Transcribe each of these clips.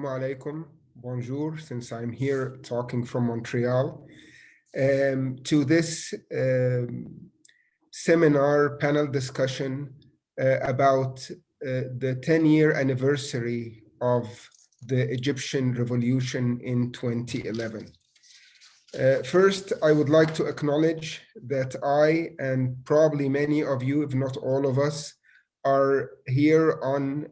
Alaikum, bonjour, since I'm here talking from Montreal, to this seminar panel discussion about the 10-year anniversary of the Egyptian revolution in 2011. First, I would like to acknowledge that I and probably many of you, if not all of us, are here on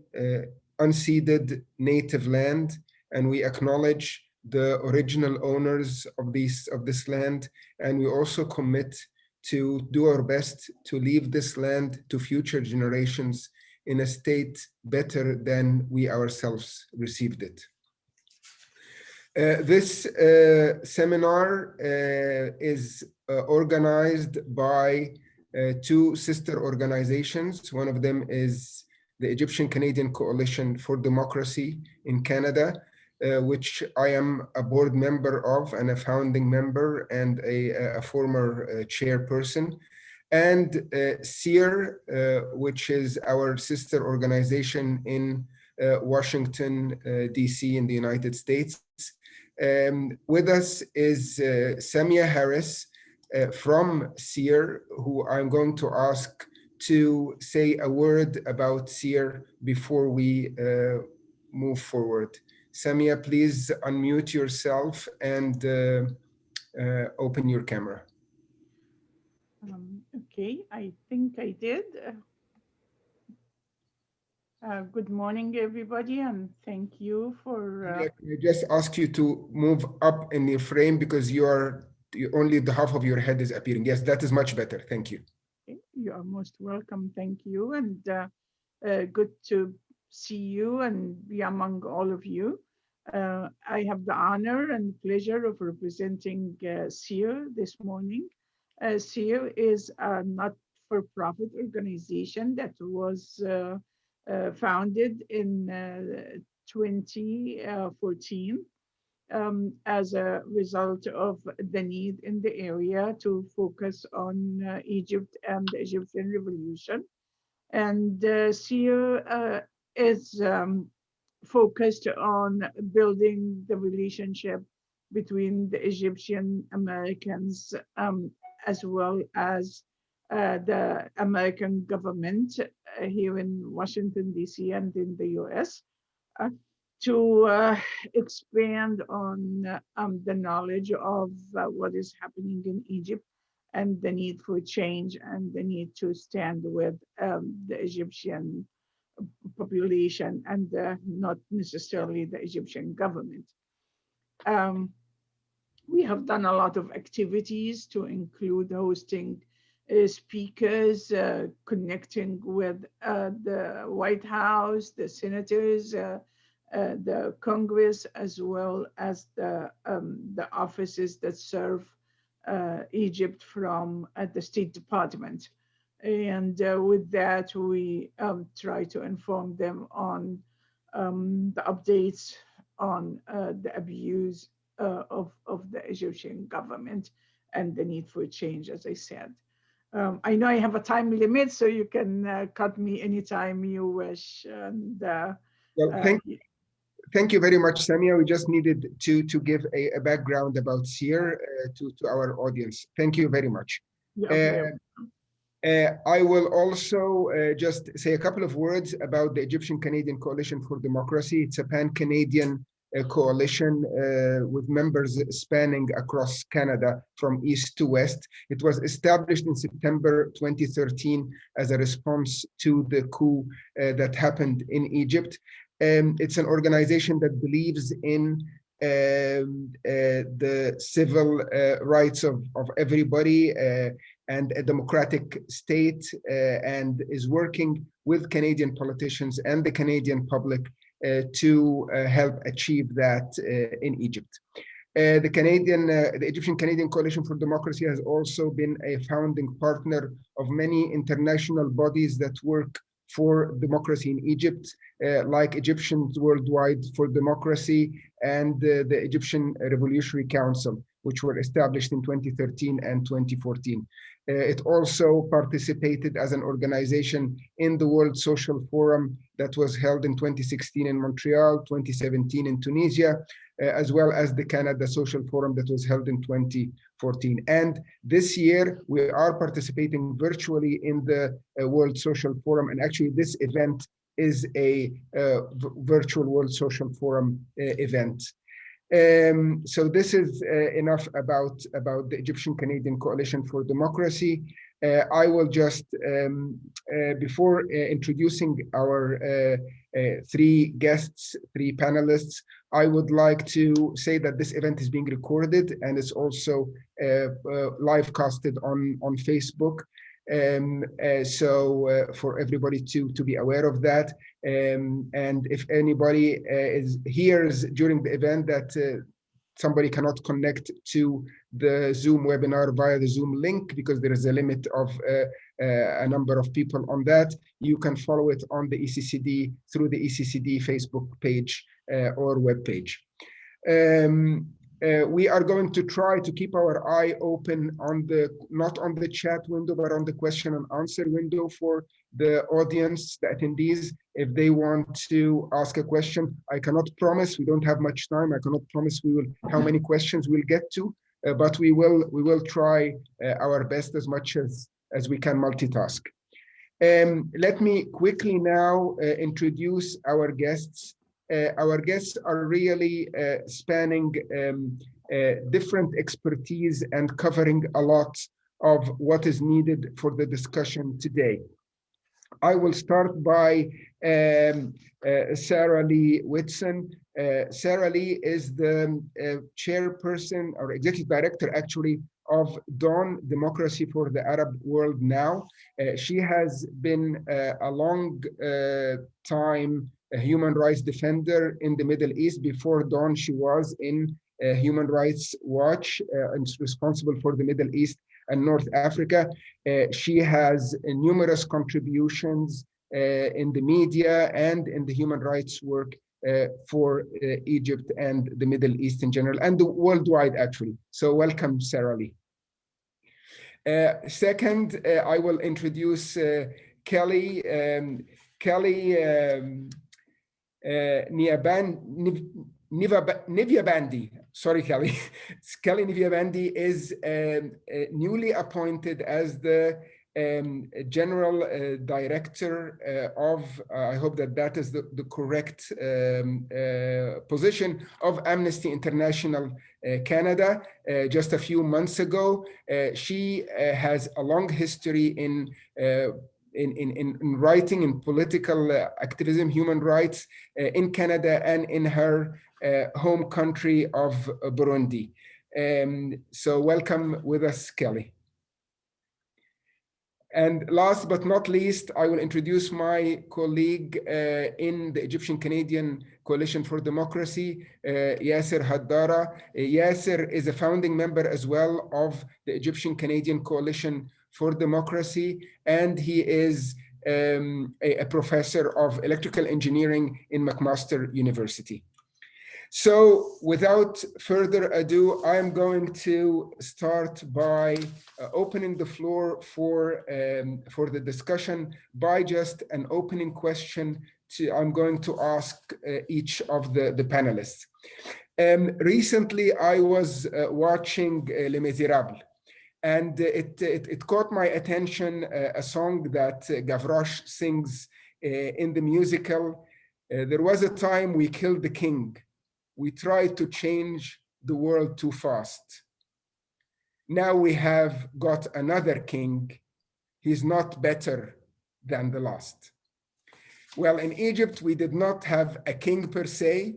unceded native land, and we acknowledge the original owners of this land, and we also commit to do our best to leave this land to future generations in a state better than we ourselves received it. This seminar is organized by two sister organizations. One of them is the Egyptian-Canadian Coalition for Democracy in Canada, which I am a board member of and a founding member and a former chairperson. And SEER, which is our sister organization in Washington, DC in the United States. With us is Samia Harris from SEER, who I'm going to ask to say a word about SEER before we move forward. Samia, please unmute yourself and open your camera. Okay, I think I did. Good morning, everybody, and thank you for... I just ask you to move up in your frame because only the half of your head is appearing. Yes, that is much better. Thank you. Okay, you are most welcome. Thank you. And good to see you and be among all of you. I have the honor and pleasure of representing SEER this morning. SEER is a not-for-profit organization that was founded in 2014 as a result of the need in the area to focus on Egypt and the Egyptian revolution. And SEER is focused on building the relationship between the Egyptian Americans as well as the American government here in Washington, D.C. and in the U.S. To expand on the knowledge of what is happening in Egypt and the need for change and the need to stand with the Egyptian population and not necessarily the Egyptian government. We have done a lot of activities to include hosting speakers, connecting with the White House, the senators, the Congress, as well as the offices that serve Egypt from the State Department. And with that, we try to inform them on the updates on the abuse of the Egyptian government and the need for change, as I said. I know I have a time limit, so you can cut me anytime you wish. And, well, thank you very much, Samia. We just needed to give a background about SEER to our audience. Thank you very much. I will also just say a couple of words about the Egyptian-Canadian Coalition for Democracy. It's a pan-Canadian coalition with members spanning across Canada from east to west. It was established in September 2013 as a response to the coup that happened in Egypt. It's an organization that believes in the civil rights of everybody and a democratic state, and is working with Canadian politicians and the Canadian public to help achieve that in Egypt. The Egyptian-Canadian Coalition for Democracy has also been a founding partner of many international bodies that work for democracy in Egypt, like Egyptians Worldwide for Democracy and the Egyptian Revolutionary Council, which were established in 2013 and 2014. It also participated as an organization in the World Social Forum that was held in 2016 in Montreal, 2017 in Tunisia, as well as the Canada Social Forum that was held in 2014. And this year, we are participating virtually in the World Social Forum. And actually, this event is a virtual World Social Forum event. So this is enough about the Egyptian-Canadian Coalition for Democracy. I will just, before introducing our three guests, three panelists, I would like to say that this event is being recorded and it's also live casted on Facebook. So for everybody to be aware of that. And if anybody hears during the event that somebody cannot connect to the Zoom webinar via the Zoom link because there is a limit of a number of people on that, you can follow it on the ECCD through the ECCD Facebook page or web page. We are going to try to keep our eye open on not on the chat window, but on the question and answer window for the audience, the attendees, if they want to ask a question. I cannot promise, we don't have much time. I cannot promise how many questions we'll get to, but we will try our best as much as we can multitask. Let me quickly now introduce our guests. Our guests are really spanning different expertise and covering a lot of what is needed for the discussion today. I will start by Sarah Lee Whitson. Sarah Lee is the chairperson or executive director, actually, of Dawn Democracy for the Arab World Now. She has been a long time a human rights defender in the Middle East. Before Dawn, she was in Human Rights Watch and responsible for the Middle East and North Africa. She has numerous contributions in the media and in the human rights work for Egypt and the Middle East in general, and worldwide, actually. So welcome, Sarah Lee. Second, I will introduce Kelly. Kelly Nivyabandi. Sorry, Kelly. Kelly Nivyabandi is newly appointed as the General Director of, I hope that is the correct position, of Amnesty International Canada. Just a few months ago, she has a long history in writing, in political activism, human rights in Canada and in her home country of Burundi. So welcome with us, Kelly. And last but not least, I will introduce my colleague in the Egyptian-Canadian Coalition for Democracy, Yaser Haddara. Yaser is a founding member as well of the Egyptian-Canadian Coalition for Democracy, and he is a professor of electrical engineering in McMaster University. So without further ado, I'm going to start by opening the floor for the discussion by just an opening question I'm going to ask each of the panelists. Recently, I was watching Les Miserables, and it caught my attention, a song that Gavroche sings in the musical. There was a time we killed the king. We tried to change the world too fast. Now we have got another king. He's not better than the last. Well, in Egypt, we did not have a king per se.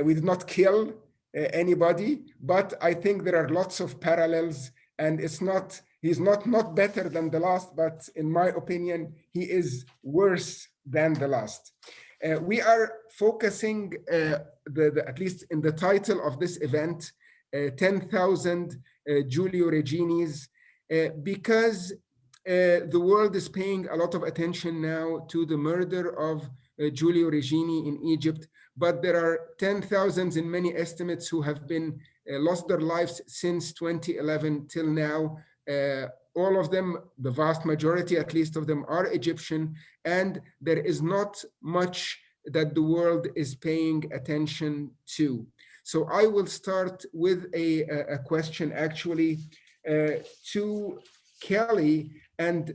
We did not kill anybody, but I think there are lots of parallels, and he's not better than the last, but in my opinion, he is worse than the last. We are focusing, at least in the title of this event, 10,000 Giulio Reginis, because the world is paying a lot of attention now to the murder of Giulio Regeni in Egypt, but there are 10,000s in many estimates who have been lost their lives since 2011 till now, all of them, the vast majority at least of them, are Egyptian, and there is not much that the world is paying attention to. So I will start with a question actually to Kelly and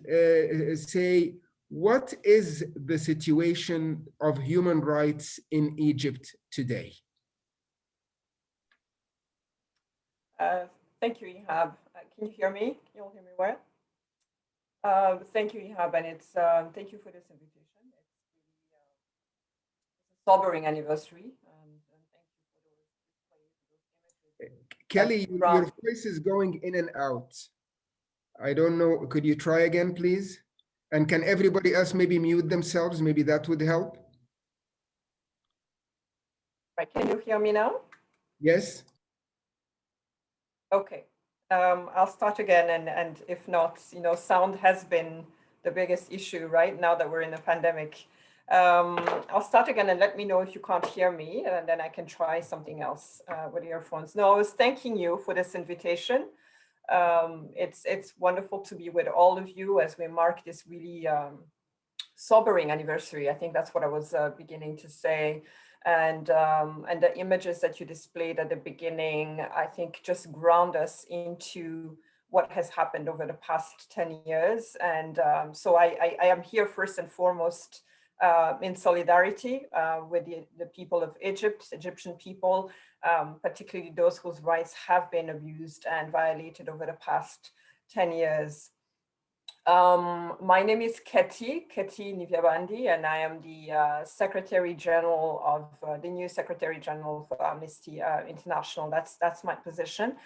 say, what is the situation of human rights in Egypt today? Thank you, Ihab. Can you hear me? Can you all hear me well? Thank you, Ihab, and thank you for this invitation. It's really it's a sobering anniversary, and thank you for those images. Kelly, your voice is going in and out. I don't know. Could you try again, please? And can everybody else maybe mute themselves? Maybe that would help. Right, can you hear me now? Yes. Okay. I'll start again, and if not, sound has been the biggest issue right now that we're in a pandemic. I'll start again and let me know if you can't hear me, and then I can try something else with earphones. No, I was thanking you for this invitation. It's wonderful to be with all of you as we mark this really sobering anniversary. I think that's what I was beginning to say. And the images that you displayed at the beginning, I think just ground us into what has happened over the past 10 years. And so I am here first and foremost in solidarity with the people of Egypt, Egyptian people, particularly those whose rights have been abused and violated over the past 10 years. My name is Ketty Nivyabandi, and I am the Secretary General of the new Secretary General for Amnesty International. That's my position,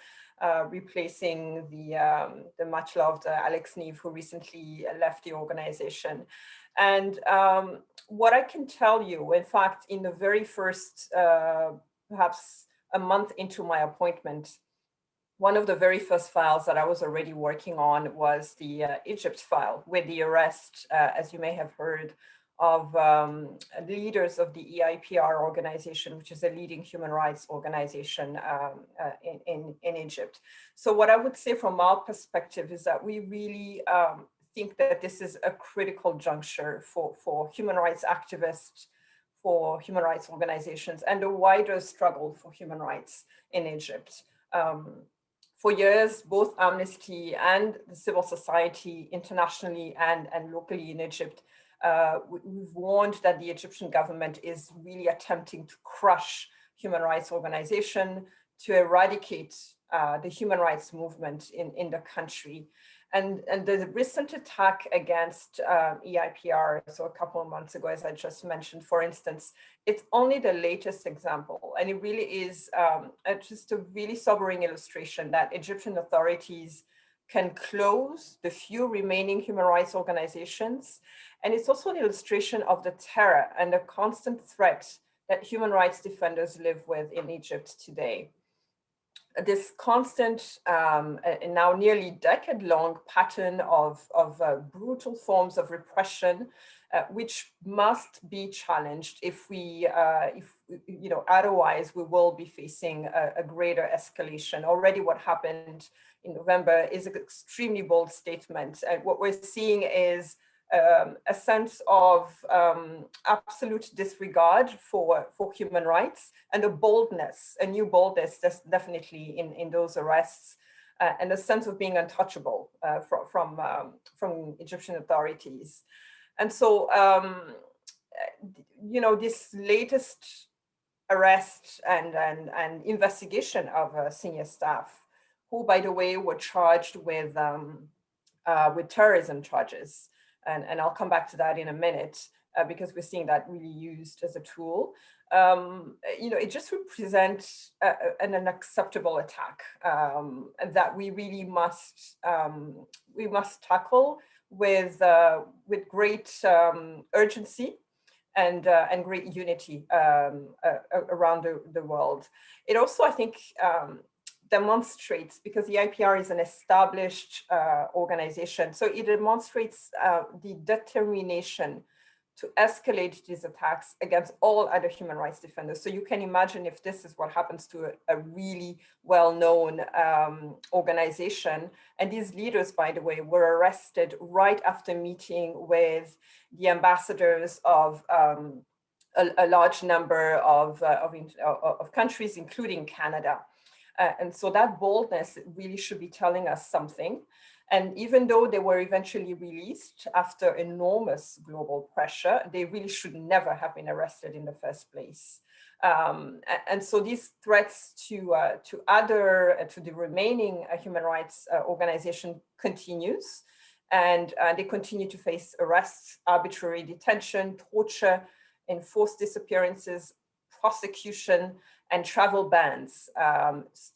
replacing the much loved Alex Neve, who recently left the organization. And what I can tell you, in fact, in the very first, perhaps a month into my appointment, one of the very first files that I was already working on was the Egypt file, with the arrest, as you may have heard, of leaders of the EIPR organization, which is a leading human rights organization in Egypt. So what I would say from our perspective is that we really think that this is a critical juncture for human rights activists, for human rights organizations, and a wider struggle for human rights in Egypt. For years, both Amnesty and the civil society internationally and locally in Egypt, we've warned that the Egyptian government is really attempting to crush human rights organization, to eradicate the human rights movement in the country. And the recent attack against EIPR, so a couple of months ago, as I just mentioned, for instance, it's only the latest example. And it really is just a really sobering illustration that Egyptian authorities can close the few remaining human rights organizations. And it's also an illustration of the terror and the constant threat that human rights defenders live with in Egypt today. This constant, now nearly decade-long pattern of brutal forms of repression, which must be challenged if otherwise we will be facing a greater escalation. Already what happened in November is an extremely bold statement. And what we're seeing is a sense of absolute disregard for human rights, and a new boldness that's definitely in those arrests, and a sense of being untouchable from Egyptian authorities. And so, this latest arrest and investigation of senior staff, who, by the way, were charged with terrorism charges. And I'll come back to that in a minute, because we're seeing that really used as a tool. It just represents an unacceptable attack that we really must tackle with great urgency and great unity around the world. It also, I think, demonstrates, because the IPR is an established organization, so it demonstrates the determination to escalate these attacks against all other human rights defenders. So you can imagine if this is what happens to a really well-known organization. And these leaders, by the way, were arrested right after meeting with the ambassadors of a large number of countries, including Canada. And so that boldness really should be telling us something. And even though they were eventually released after enormous global pressure, they really should never have been arrested in the first place. And so these threats to the remaining human rights organization continues, and they continue to face arrests, arbitrary detention, torture, enforced disappearances, prosecution, and travel bans,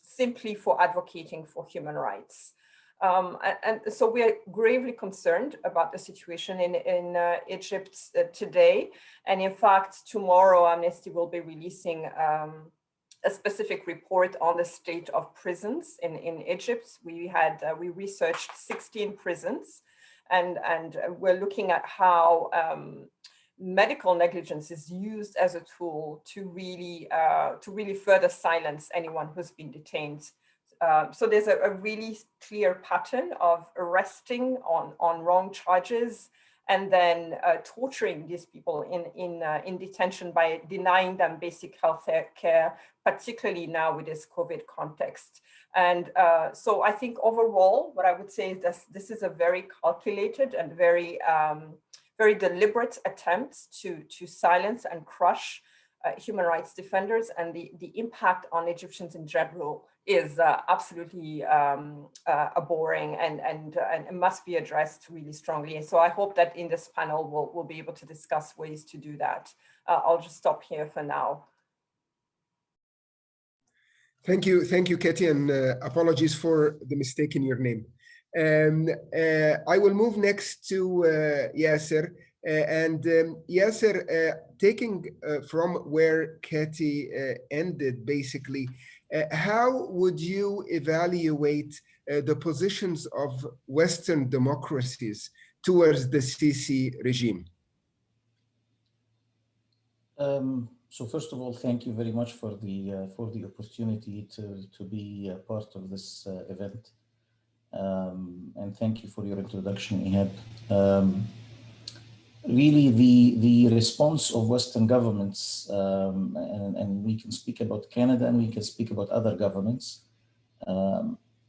simply for advocating for human rights. And so we are gravely concerned about the situation in Egypt today. And in fact, tomorrow, Amnesty will be releasing a specific report on the state of prisons in Egypt. We researched 16 prisons, and we're looking at how medical negligence is used as a tool to really further silence anyone who's been detained. So there's a really clear pattern of arresting on wrong charges and then torturing these people in detention by denying them basic health care, particularly now with this COVID context. And so I think overall, what I would say is that this is a very calculated and very deliberate attempt to silence and crush human rights defenders, and the impact on Egyptians in general is absolutely abhorring and it must be addressed really strongly. And so I hope that in this panel we'll be able to discuss ways to do that. I'll just stop here for now. Thank you, Ketty, and apologies for the mistake in your name. I will move next to Yaser. Yaser, taking from where Ketty ended, basically, how would you evaluate the positions of Western democracies towards the Sisi regime? So first of all, thank you very much for the opportunity to be part of this event. And thank you for your introduction, Ihab. Really, the response of Western governments, and we can speak about Canada and we can speak about other governments,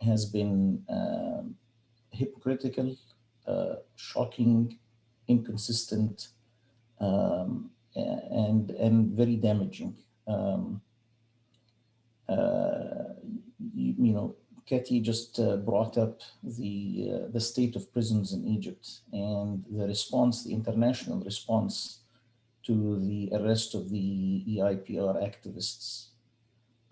has been hypocritical, shocking, inconsistent, and very damaging. You know, Ketty just brought up the state of prisons in Egypt and the response, the international response to the arrest of the EIPR activists.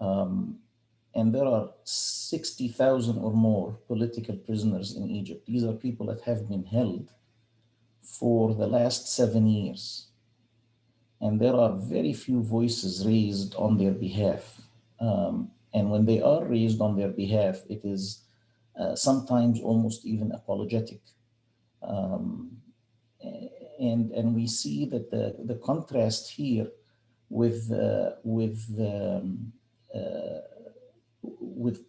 And there are 60,000 or more political prisoners in Egypt. These are people that have been held for the last 7 years. And there are very few voices raised on their behalf. And when they are raised on their behalf, it is sometimes almost even apologetic. And we see that the contrast here with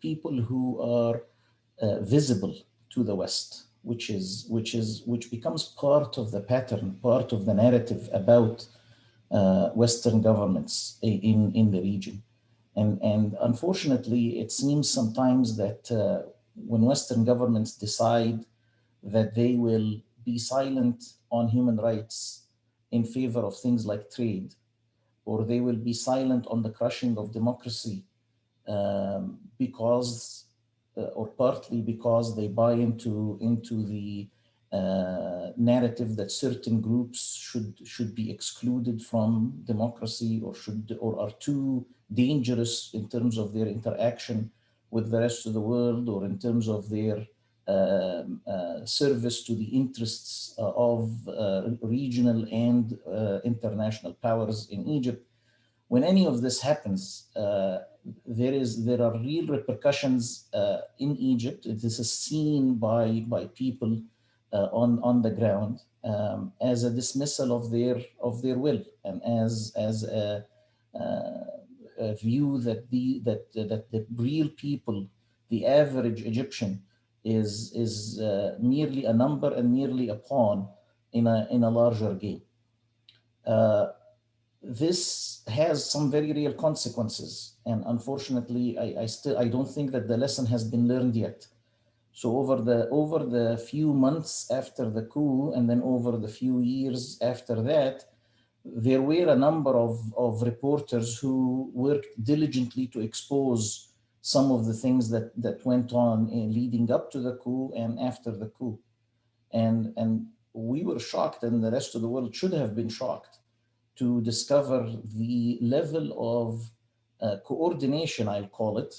people who are visible to the West, which becomes part of the pattern, part of the narrative about Western governments in the region. And unfortunately, it seems sometimes that when Western governments decide that they will be silent on human rights in favor of things like trade, or they will be silent on the crushing of democracy because, or partly because they buy into the narrative that certain groups should be excluded from democracy or are too dangerous in terms of their interaction with the rest of the world or in terms of their service to the interests of regional and international powers in Egypt. When any of this happens, there are real repercussions in Egypt. This is seen by people on the ground. as a dismissal of their will, and as a view that the real people, the average Egyptian, is merely a number and merely a pawn in a larger game. This has some very real consequences, and unfortunately, I don't think that the lesson has been learned yet. So over the few months after the coup, and then over the few years after that, there were a number of reporters who worked diligently to expose some of the things that went on leading up to the coup and after the coup. And we were shocked, and the rest of the world should have been shocked, to discover the level of coordination, I'll call it.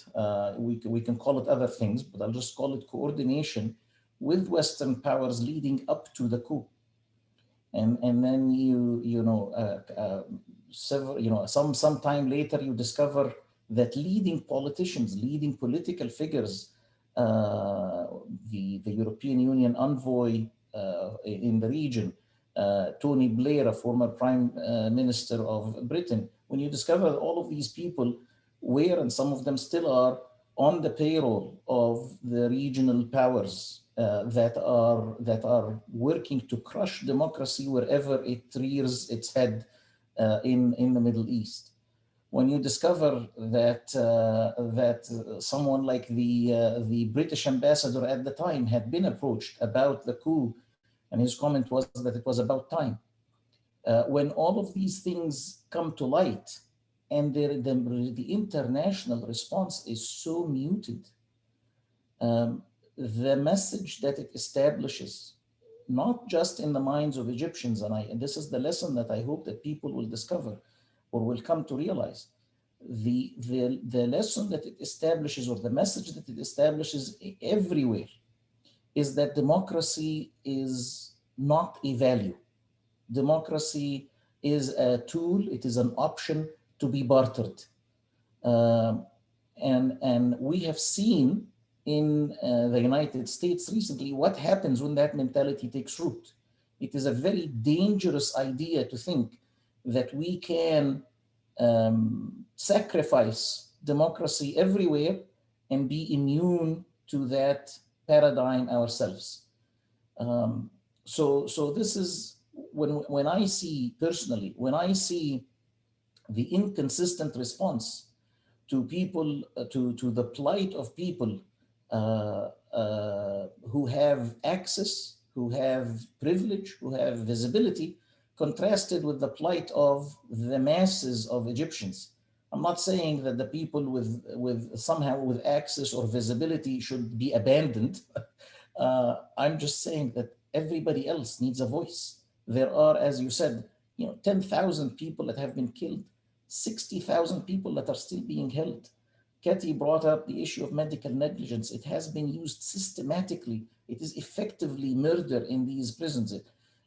We can call it other things, but I'll just call it coordination with Western powers leading up to the coup. And then some time later you discover that leading politicians, leading political figures, the European Union envoy in the region, Tony Blair, a former Prime Minister of Britain, when you discover that all of these people were, and some of them still are, on the payroll of the regional powers that are working to crush democracy wherever it rears its head in the Middle East. When you discover that someone like the British ambassador at the time had been approached about the coup, and his comment was that it was about time. When all of these things come to light, and the international response is so muted, the message that it establishes, not just in the minds of Egyptians, and this is the lesson that I hope that people will discover or will come to realize, the lesson that it establishes, or the message that it establishes everywhere, is that democracy is not a value. Democracy is a tool, it is an option to be bartered. And we have seen in the United States recently what happens when that mentality takes root. It is a very dangerous idea to think that we can sacrifice democracy everywhere and be immune to that paradigm ourselves. So this is when I see personally, when I see the inconsistent response to people, to the plight of people who have access, who have privilege, who have visibility, contrasted with the plight of the masses of Egyptians. I'm not saying that the people with access or visibility should be abandoned. I'm just saying that everybody else needs a voice. There are, as you said, 10,000 people that have been killed, 60,000 people that are still being held. Ketty brought up the issue of medical negligence. It has been used systematically. It is effectively murder in these prisons.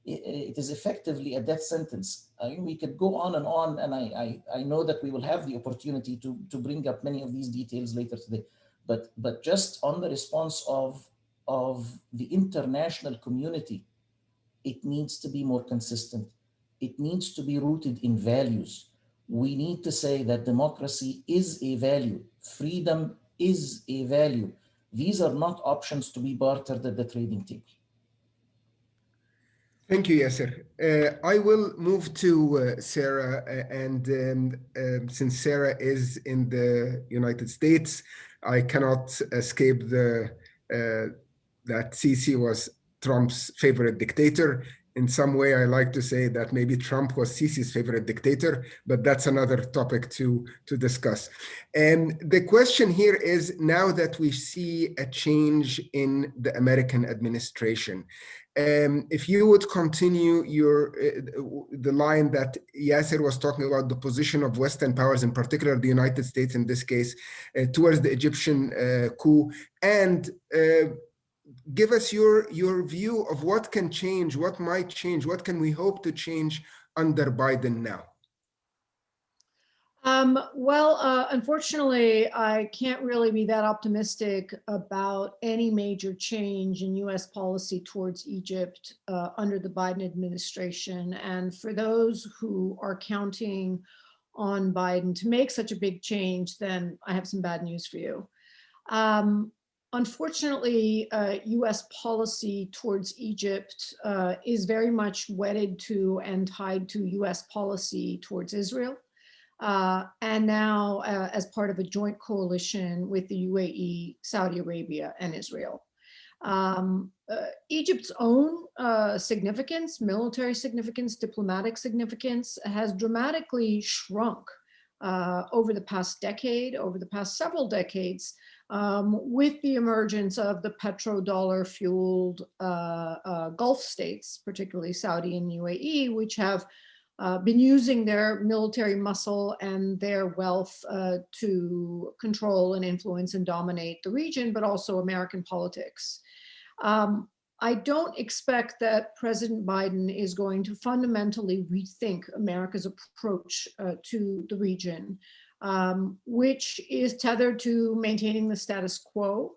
It is effectively a death sentence. We could go on, and I know that we will have the opportunity to bring up many of these details later today. But just on the response of the international community, it needs to be more consistent. It needs to be rooted in values. We need to say that democracy is a value. Freedom is a value. These are not options to be bartered at the trading table. Thank you, Yaser. I will move to Sarah, and since Sarah is in the United States, I cannot escape that Sisi was Trump's favorite dictator. In some way, I like to say that maybe Trump was Sisi's favorite dictator, but that's another topic to discuss. And the question here is, now that we see a change in the American administration, if you would continue the line that Yaser was talking about, the position of Western powers, in particular the United States in this case, towards the Egyptian coup, and give us your view of what can change, what might change, what can we hope to change under Biden now? Unfortunately, I can't really be that optimistic about any major change in US policy towards Egypt under the Biden administration. And for those who are counting on Biden to make such a big change, then I have some bad news for you. Unfortunately, US policy towards Egypt is very much wedded to and tied to US policy towards Israel. And now as part of a joint coalition with the UAE, Saudi Arabia, and Israel. Egypt's own significance, military significance, diplomatic significance has dramatically shrunk over the past decade, over the past several decades, with the emergence of the petrodollar fueled Gulf states, particularly Saudi and UAE, which have been using their military muscle and their wealth to control and influence and dominate the region, but also American politics. I don't expect that President Biden is going to fundamentally rethink America's approach to the region, which is tethered to maintaining the status quo,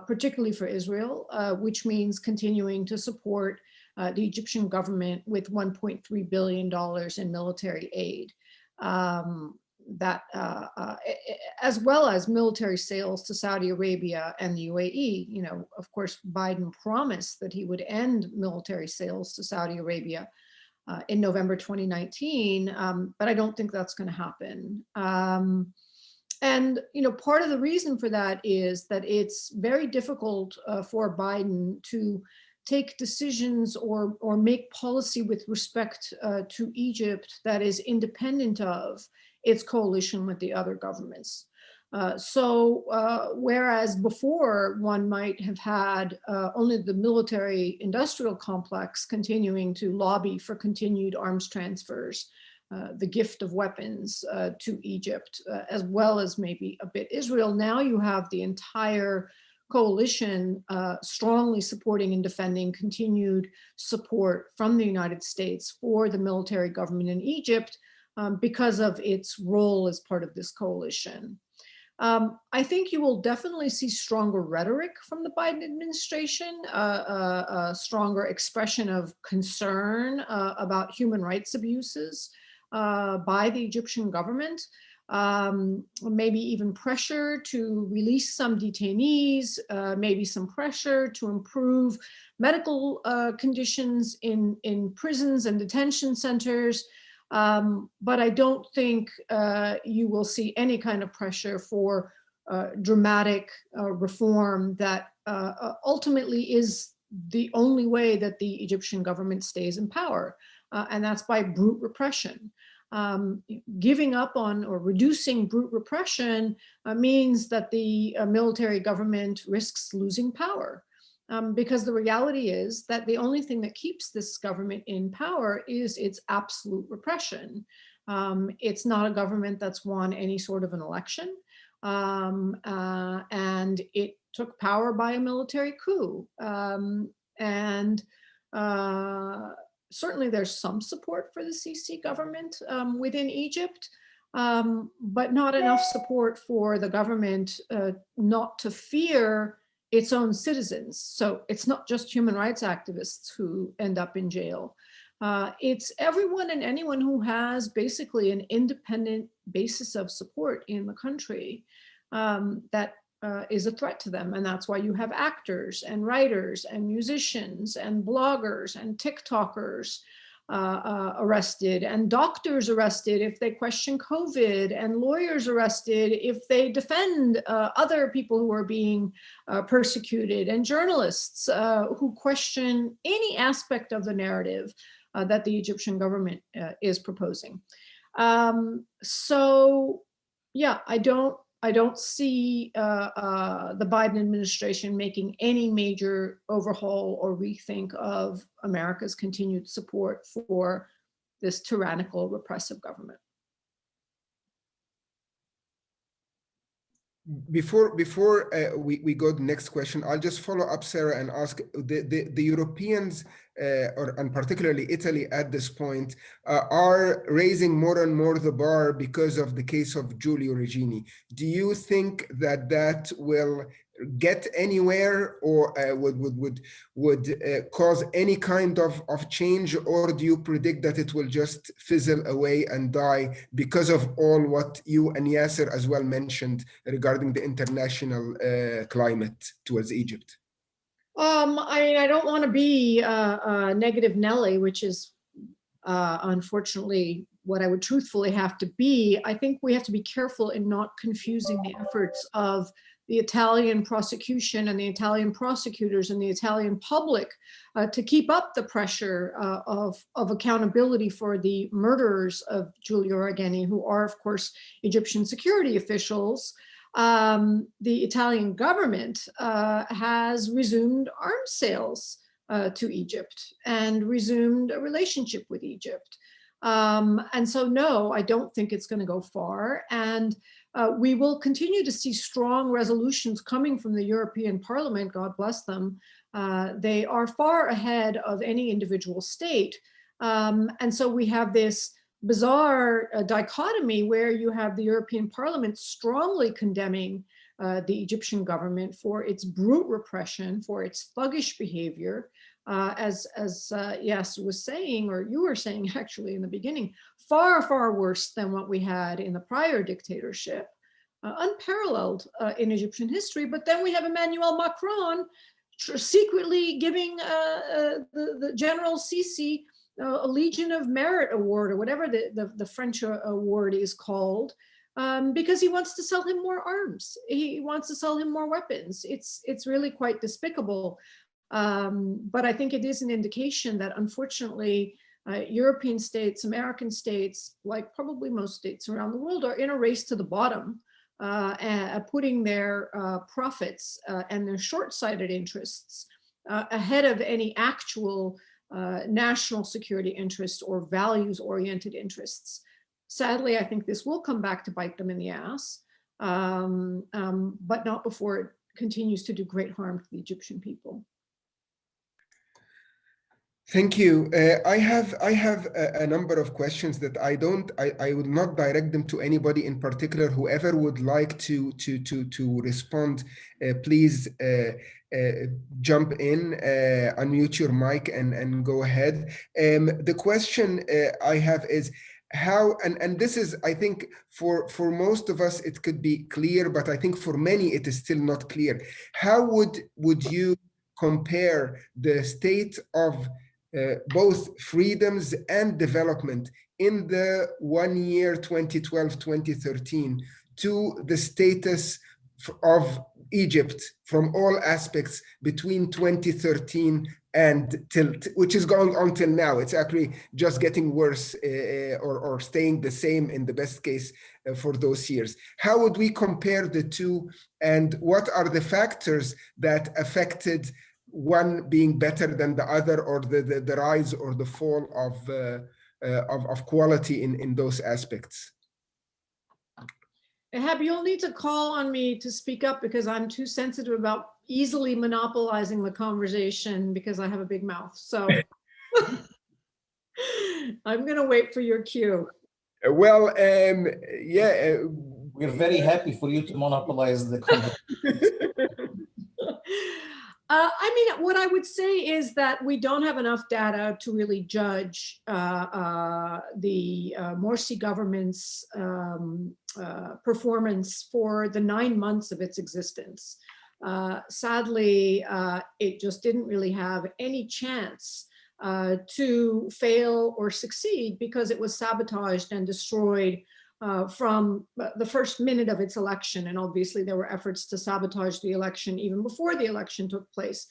particularly for Israel, which means continuing to support the Egyptian government with $1.3 billion in military aid, as well as military sales to Saudi Arabia and the UAE. You know, of course, Biden promised that he would end military sales to Saudi Arabia in November 2019, but I don't think that's going to happen. And you know, part of the reason for that is that it's very difficult for Biden to take decisions or make policy with respect to Egypt that is independent of its coalition with the other governments. Whereas before one might have had only the military industrial complex continuing to lobby for continued arms transfers, the gift of weapons to Egypt, as well as maybe a bit Israel, now you have the entire coalition strongly supporting and defending continued support from the United States for the military government in Egypt because of its role as part of this coalition. I think you will definitely see stronger rhetoric from the Biden administration, a stronger expression of concern about human rights abuses by the Egyptian government. Maybe even pressure to release some detainees, maybe some pressure to improve medical conditions in prisons and detention centers. But I don't think you will see any kind of pressure for dramatic reform that ultimately is the only way that the Egyptian government stays in power, and that's by brute repression. Giving up on or reducing brute repression means that the military government risks losing power. Because the reality is that the only thing that keeps this government in power is its absolute repression. It's not a government that's won any sort of an election. And it took power by a military coup. Certainly there's some support for the Sisi government within Egypt, but not enough support for the government not to fear its own citizens. So it's not just human rights activists who end up in jail. It's everyone and anyone who has basically an independent basis of support in the country that is a threat to them. And that's why you have actors and writers and musicians and bloggers and TikTokers arrested, and doctors arrested if they question COVID, and lawyers arrested if they defend other people who are being persecuted, and journalists who question any aspect of the narrative that the Egyptian government is proposing. So yeah, I don't see the Biden administration making any major overhaul or rethink of America's continued support for this tyrannical, repressive government. Before we go to the next question, I'll just follow up, Sarah, and ask the Europeans, and particularly Italy at this point, are raising more and more the bar because of the case of Giulio Regeni. Do you think that will get anywhere, or would cause any kind of change, or do you predict that it will just fizzle away and die because of all what you and Yaser as well mentioned regarding the international climate towards Egypt? I mean, I don't want to be a negative Nelly, which is unfortunately what I would truthfully have to be. I think we have to be careful in not confusing the efforts of the Italian prosecution and the Italian prosecutors and the Italian public to keep up the pressure of accountability for the murderers of Giulio Regeni, who are, of course, Egyptian security officials. The Italian government has resumed arms sales to Egypt and resumed a relationship with Egypt. And so, no, I don't think it's going to go far. And we will continue to see strong resolutions coming from the European Parliament, God bless them. They are far ahead of any individual state. And so we have this bizarre dichotomy where you have the European Parliament strongly condemning the Egyptian government for its brute repression, for its thuggish behavior, as Yaser was saying, or you were saying actually in the beginning, far, far worse than what we had in the prior dictatorship, unparalleled in Egyptian history. But then we have Emmanuel Macron secretly giving the General El-Sisi a Legion of Merit award, or whatever the French award is called, because he wants to sell him more arms. He wants to sell him more weapons. It's really quite despicable. But I think it is an indication that, unfortunately, European states, American states, like probably most states around the world, are in a race to the bottom, putting their profits and their short-sighted interests ahead of any actual national security interests or values-oriented interests. Sadly, I think this will come back to bite them in the ass, but not before it continues to do great harm to the Egyptian people. Thank you. I have a number of questions that I would not direct them to anybody in particular. Whoever would like to respond, please jump in, unmute your mic and go ahead. The question I have is how, and this is, I think for most of us it could be clear, but I think for many it is still not clear. How would you compare the state of both freedoms and development in the 1 year 2012-2013 to the status of Egypt from all aspects between 2013 and which is going on till now? It's actually just getting worse or staying the same in the best case for those years. How would we compare the two, and what are the factors that affected one being better than the other, or the rise or the fall of quality in those aspects? Ehab, you'll need to call on me to speak up because I'm too sensitive about easily monopolizing the conversation because I have a big mouth. So I'm going to wait for your cue. Well, yeah. We're very happy for you to monopolize the conversation. I mean, what I would say is that we don't have enough data to really judge the Morsi government's performance for the 9 months of its existence. Sadly, it just didn't really have any chance to fail or succeed because it was sabotaged and destroyed from the first minute of its election. And obviously there were efforts to sabotage the election even before the election took place.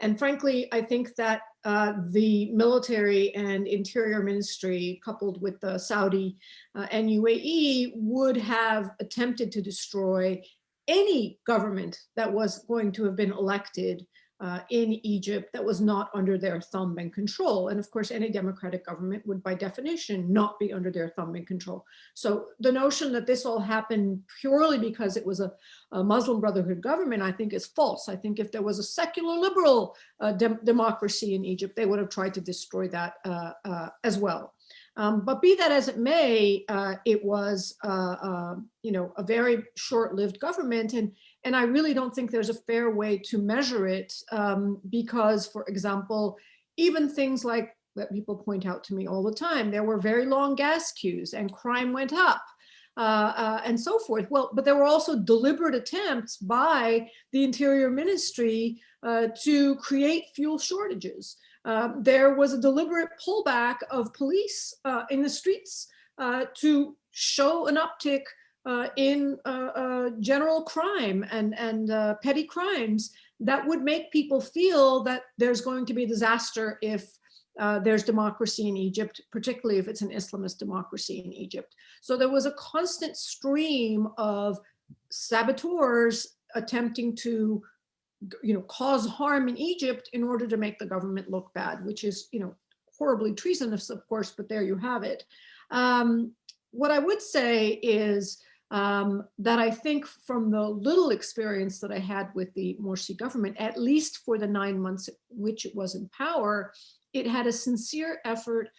And frankly, I think that the military and interior ministry, coupled with the Saudi and UAE, would have attempted to destroy any government that was going to have been elected in Egypt that was not under their thumb and control. And of course, any democratic government would by definition not be under their thumb and control. So the notion that this all happened purely because it was a Muslim Brotherhood government, I think is false. I think if there was a secular liberal democracy in Egypt, they would have tried to destroy that as well. But be that as it may, it was, a very short-lived government, and I really don't think there's a fair way to measure it because, for example, even things like that people point out to me all the time, there were very long gas queues and crime went up and so forth. Well, but there were also deliberate attempts by the Interior Ministry to create fuel shortages. There was a deliberate pullback of police in the streets to show an uptick in general crime and petty crimes that would make people feel that there's going to be disaster if there's democracy in Egypt, particularly if it's an Islamist democracy in Egypt. So there was a constant stream of saboteurs attempting to cause harm in Egypt in order to make the government look bad, which is, horribly treasonous, of course, but there you have it. What I would say is that I think from the little experience that I had with the Morsi government, at least for the 9 months which it was in power, it had a sincere effort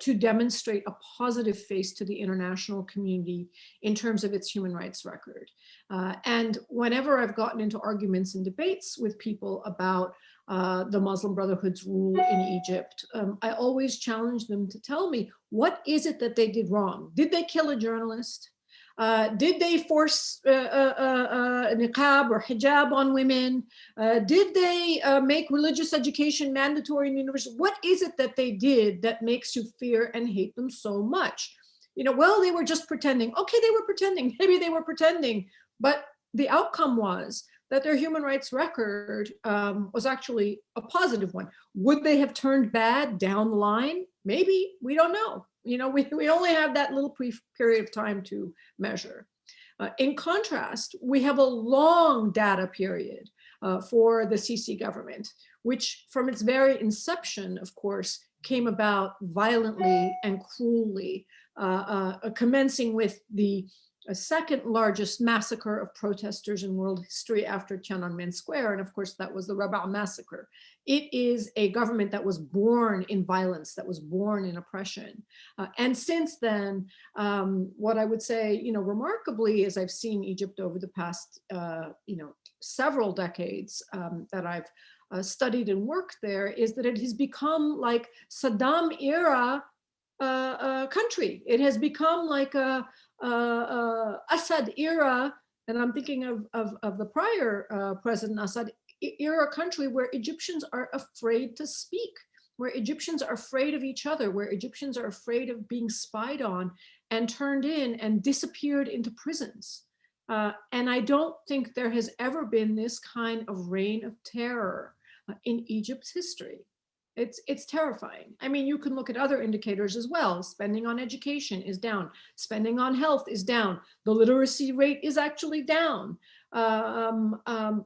to demonstrate a positive face to the international community in terms of its human rights record. And whenever I've gotten into arguments and debates with people about the Muslim Brotherhood's rule in Egypt, I always challenge them to tell me, what is it that they did wrong? Did they kill a journalist? Did they force niqab or hijab on women? Did they make religious education mandatory in university? What is it that they did that makes you fear and hate them so much? Well, they were just pretending. Okay, they were pretending. Maybe they were pretending. But the outcome was that their human rights record was actually a positive one. Would they have turned bad down the line? Maybe, we don't know. We only have that little period of time to measure. In contrast, we have a long data period for the Sisi government, which from its very inception, of course, came about violently and cruelly, commencing with the second largest massacre of protesters in world history after Tiananmen Square. And of course, that was the Rabaa massacre. It is a government that was born in violence, that was born in oppression. And since then, what I would say, remarkably, as I've seen Egypt over the past, several decades that I've studied and worked there, is that it has become like Saddam era country. It has become like a Assad era, and I'm thinking of the prior President Assad era country, where Egyptians are afraid to speak, where Egyptians are afraid of each other, where Egyptians are afraid of being spied on and turned in and disappeared into prisons. And I don't think there has ever been this kind of reign of terror in Egypt's history. It's terrifying. I mean, you can look at other indicators as well. Spending on education is down. Spending on health is down. The literacy rate is actually down.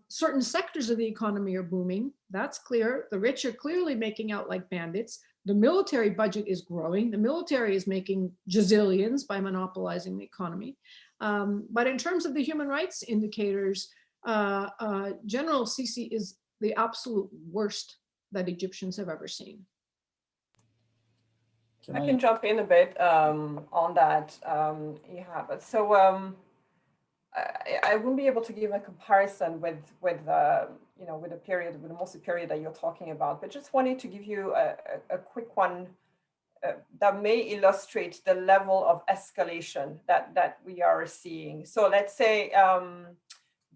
Certain sectors of the economy are booming. That's clear. The rich are clearly making out like bandits. The military budget is growing. The military is making gazillions by monopolizing the economy. But in terms of the human rights indicators, General Sisi is the absolute worst that Egyptians have ever seen. I can jump in a bit on that. So I wouldn't be able to give a comparison with the period, with the Morsi period that you're talking about, but just wanted to give you a quick one that may illustrate the level of escalation that we are seeing. So let's say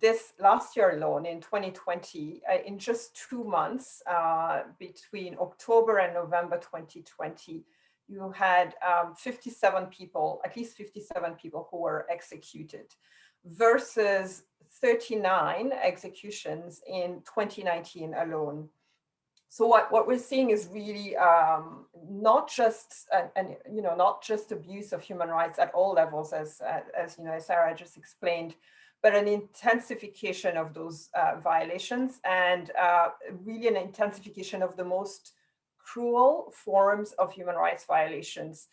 this last year alone, in 2020, in just 2 months, between October and November 2020, you had 57 people, at least 57 people who were executed, versus 39 executions in 2019 alone. So what we're seeing is really not just not just abuse of human rights at all levels, as Sarah just explained, but an intensification of those violations, and really an intensification of the most cruel forms of human rights violations.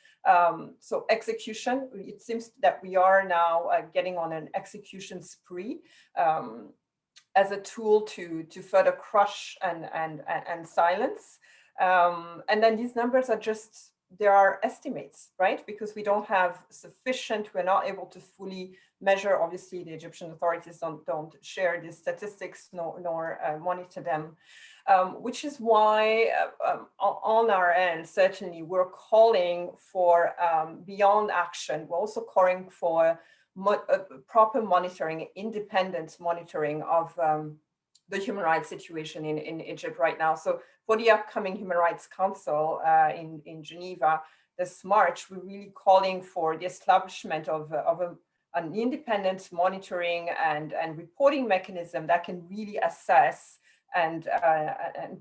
So execution, it seems that we are now getting on an execution spree as a tool to further crush and silence. And then these numbers are just, there are estimates, right? Because we don't have sufficient, we're not able to fully measure. Obviously, the Egyptian authorities don't share these statistics nor monitor them, which is why on our end, certainly we're calling for beyond action. We're also calling for proper monitoring, independent monitoring of the human rights situation in Egypt right now. So for the upcoming Human Rights Council in Geneva this March, we're really calling for the establishment of an independent monitoring and reporting mechanism that can really assess and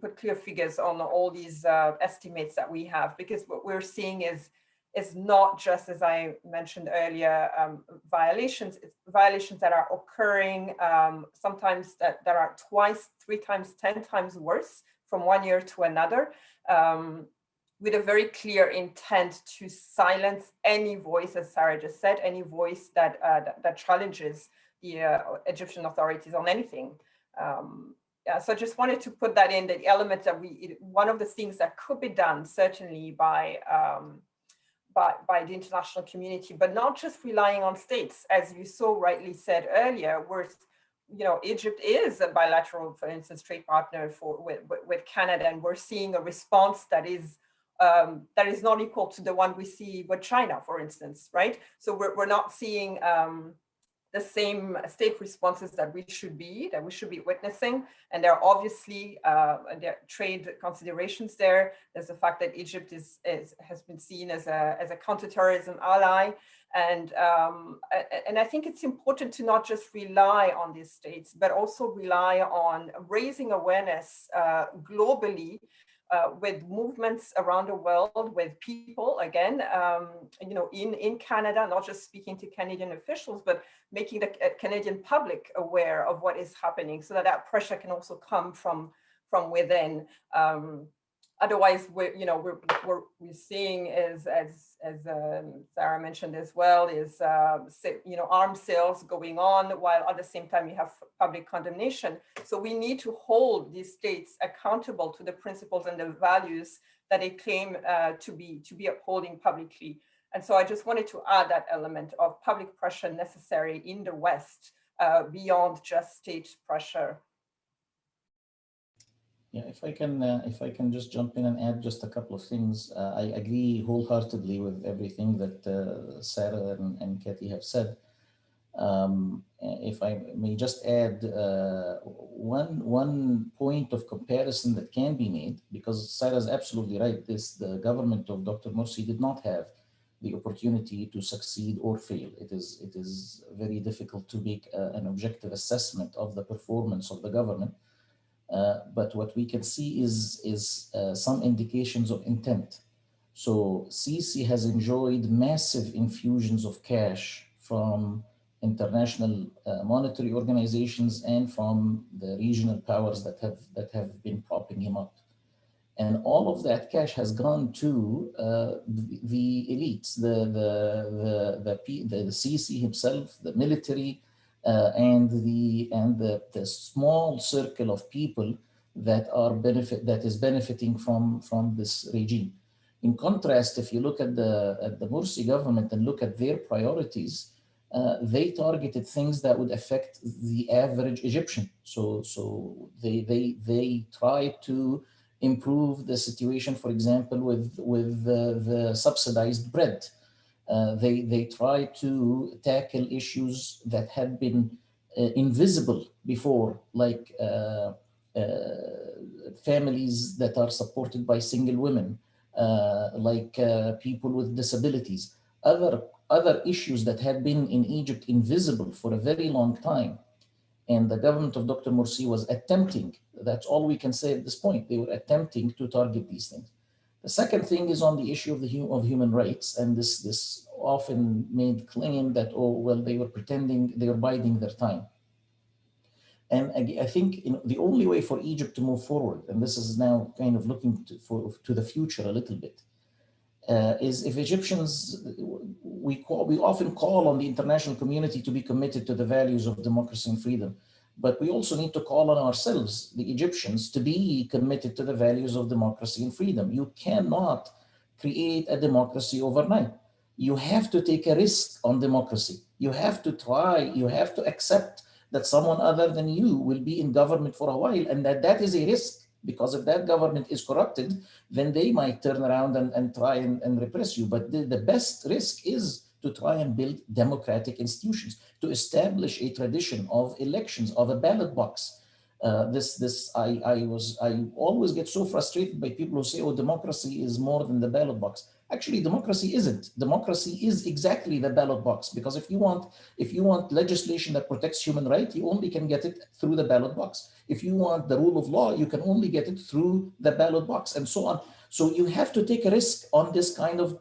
put clear figures on all these estimates that we have, because what we're seeing is not just, as I mentioned earlier, violations. It's violations that are occurring sometimes that are twice, 3 times, 10 times worse from one year to another, with a very clear intent to silence any voice, as Sarah just said, any voice that challenges the Egyptian authorities on anything. Yeah, so I just wanted to put that in, the element that one of the things that could be done certainly by the international community, but not just relying on states, as you so rightly said earlier. Egypt is a bilateral, for instance, trade partner with Canada, and we're seeing a response that is not equal to the one we see with China, for instance, right? So we're not seeing the same state responses that we should be witnessing. And there are obviously there are trade considerations there. There's the fact that Egypt has been seen as a counterterrorism ally. And I think it's important to not just rely on these states, but also rely on raising awareness globally, with movements around the world, with people, again, in Canada, not just speaking to Canadian officials, but making the Canadian public aware of what is happening, so that pressure can also come from within. Otherwise, we're seeing, as Sarah mentioned as well, is arms sales going on, while at the same time you have public condemnation. So we need to hold these states accountable to the principles and the values that they claim to be upholding publicly. And so I just wanted to add that element of public pressure necessary in the West beyond just state pressure. Yeah, if I can just jump in and add just a couple of things. I agree wholeheartedly with everything that Sarah and Ketty have said. If I may just add one point of comparison that can be made, because Sarah is absolutely right. The government of Dr. Morsi did not have the opportunity to succeed or fail. It is very difficult to make an objective assessment of the performance of the government. But what we can see is some indications of intent. So Sisi has enjoyed massive infusions of cash from international monetary organizations and from the regional powers that have been propping him up. And all of that cash has gone to the elites, the Sisi himself, the military, and the small circle of people that is benefiting from this regime. In contrast, if you look at the Morsi government and look at their priorities, they targeted things that would affect the average Egyptian. So they tried to improve the situation, for example, with the subsidized bread. They try to tackle issues that had been invisible before, like families that are supported by single women, like people with disabilities, other issues that had been in Egypt invisible for a very long time. And the government of Dr. Morsi was attempting, that's all we can say at this point, they were attempting to target these things. The second thing is on the issue of human rights, and this often made claim that, oh, well, they were pretending, they were biding their time. And I think the only way for Egypt to move forward, and this is now kind of looking to the future a little bit, is if Egyptians, we often call on the international community to be committed to the values of democracy and freedom, but we also need to call on ourselves, the Egyptians, to be committed to the values of democracy and freedom. You cannot create a democracy overnight. You have to take a risk on democracy. You have to try, you have to accept that someone other than you will be in government for a while, and that is a risk, because if that government is corrupted, then they might turn around and try and repress you. But the best risk is to try and build democratic institutions, to establish a tradition of elections, of a ballot box. I always get so frustrated by people who say, oh, democracy is more than the ballot box. Actually, democracy isn't. Democracy is exactly the ballot box, because if you want legislation that protects human rights, you only can get it through the ballot box. If you want the rule of law, you can only get it through the ballot box, and so on. So you have to take a risk on this kind of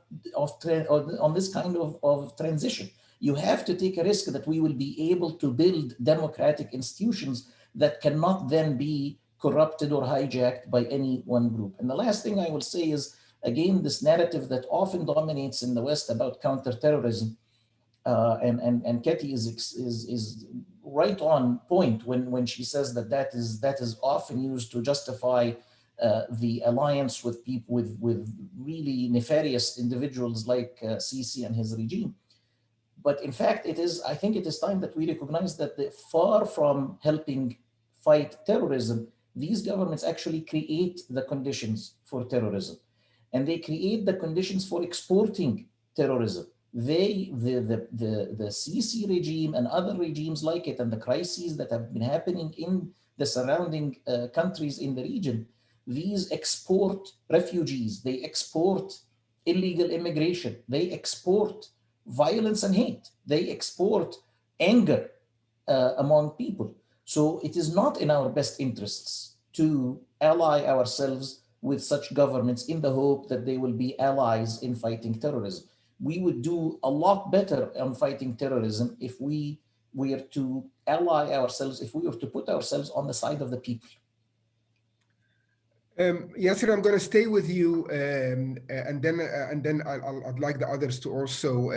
transition. You have to take a risk that we will be able to build democratic institutions that cannot then be corrupted or hijacked by any one group. And the last thing I will say is, again, this narrative that often dominates in the West about counterterrorism, and Ketty is right on point when she says that is often used to justify the alliance with people with really nefarious individuals like Sisi and his regime. But in fact, I think it is time that we recognize that far from helping fight terrorism, these governments actually create the conditions for terrorism. And they create the conditions for exporting terrorism. The Sisi regime and other regimes like it, and the crises that have been happening in the surrounding countries in the region, these export refugees, they export illegal immigration, they export violence and hate, they export anger among people. So it is not in our best interests to ally ourselves with such governments in the hope that they will be allies in fighting terrorism. We would do a lot better on fighting terrorism if we were to ally ourselves, if we were to put ourselves on the side of the people. Yaser, I'm going to stay with you, and then I'd like the others to also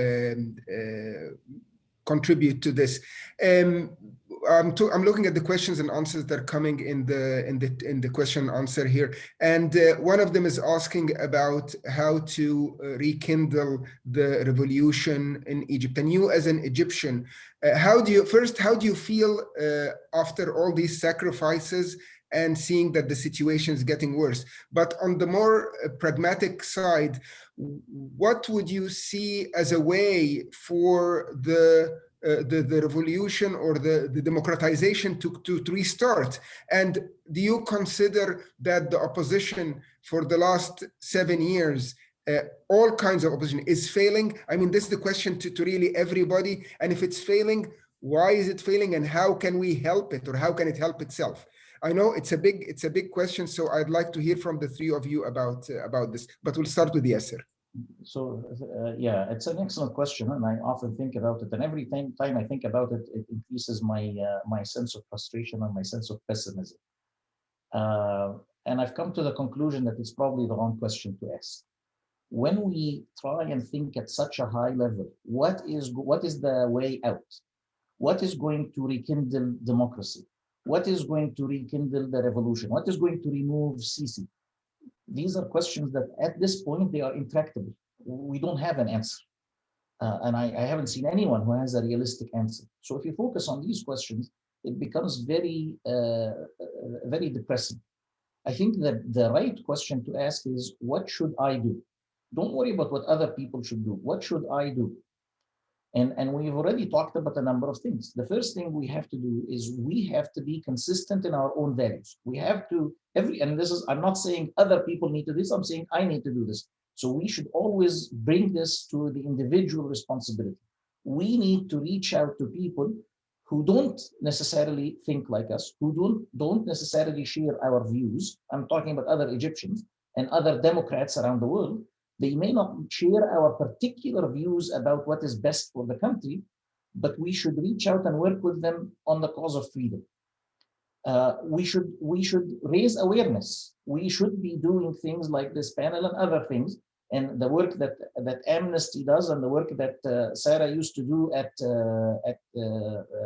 contribute to this. I'm looking at the questions and answers that are coming in the question and answer here, and one of them is asking about how to rekindle the revolution in Egypt. And you, as an Egyptian, how do you feel after all these sacrifices and seeing that the situation is getting worse? But on the more pragmatic side, what would you see as a way for the revolution or the democratization to restart? And do you consider that the opposition for the last 7 years, all kinds of opposition, is failing? I mean, this is the question to really everybody. And if it's failing, why is it failing, and how can we help it, or how can it help itself? I know it's a big question, so I'd like to hear from the three of you about this. But we'll start with Yaser. So yeah, it's an excellent question, and I often think about it. And every time I think about it, it increases my sense of frustration and my sense of pessimism. And I've come to the conclusion that it's probably the wrong question to ask. When we try and think at such a high level, what is the way out? What is going to rekindle democracy? What is going to rekindle the revolution? What is going to remove Sisi? These are questions that at this point, they are intractable. We don't have an answer. And I haven't seen anyone who has a realistic answer. So if you focus on these questions, it becomes very, very depressing. I think that the right question to ask is, what should I do? Don't worry about what other people should do. What should I do? And we've already talked about a number of things. The first thing we have to do is we have to be consistent in our own values. We have to, and this is, I'm not saying other people need to do this, I'm saying I need to do this. So we should always bring this to the individual responsibility. We need to reach out to people who don't necessarily think like us, who don't necessarily share our views. I'm talking about other Egyptians and other Democrats around the world. They may not share our particular views about what is best for the country, but we should reach out and work with them on the cause of freedom. We should raise awareness. We should be doing things like this panel and other things, and the work that Amnesty does, and the work that Sarah used to do at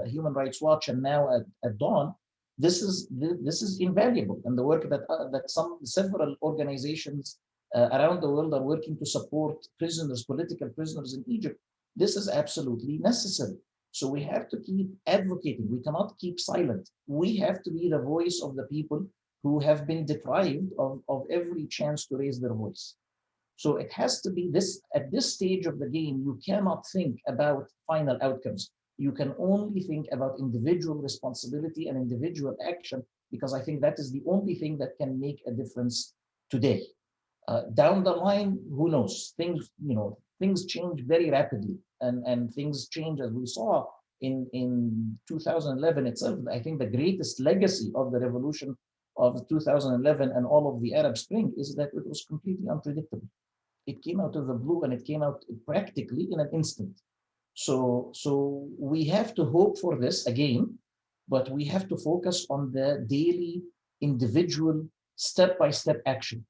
Human Rights Watch and now at Dawn. This is invaluable, and the work that several organizations around the world are working to support prisoners, political prisoners in Egypt. This is absolutely necessary. So we have to keep advocating. We cannot keep silent. We have to be the voice of the people who have been deprived of every chance to raise their voice. So it has to be this, at this stage of the game, you cannot think about final outcomes. You can only think about individual responsibility and individual action, because I think that is the only thing that can make a difference today. Down the line, who knows? Things change very rapidly, and things change, as we saw in 2011 itself. I think the greatest legacy of the revolution of 2011 and all of the Arab Spring is that it was completely unpredictable. It came out of the blue, and it came out practically in an instant. So we have to hope for this again, but we have to focus on the daily, individual, step-by-step action.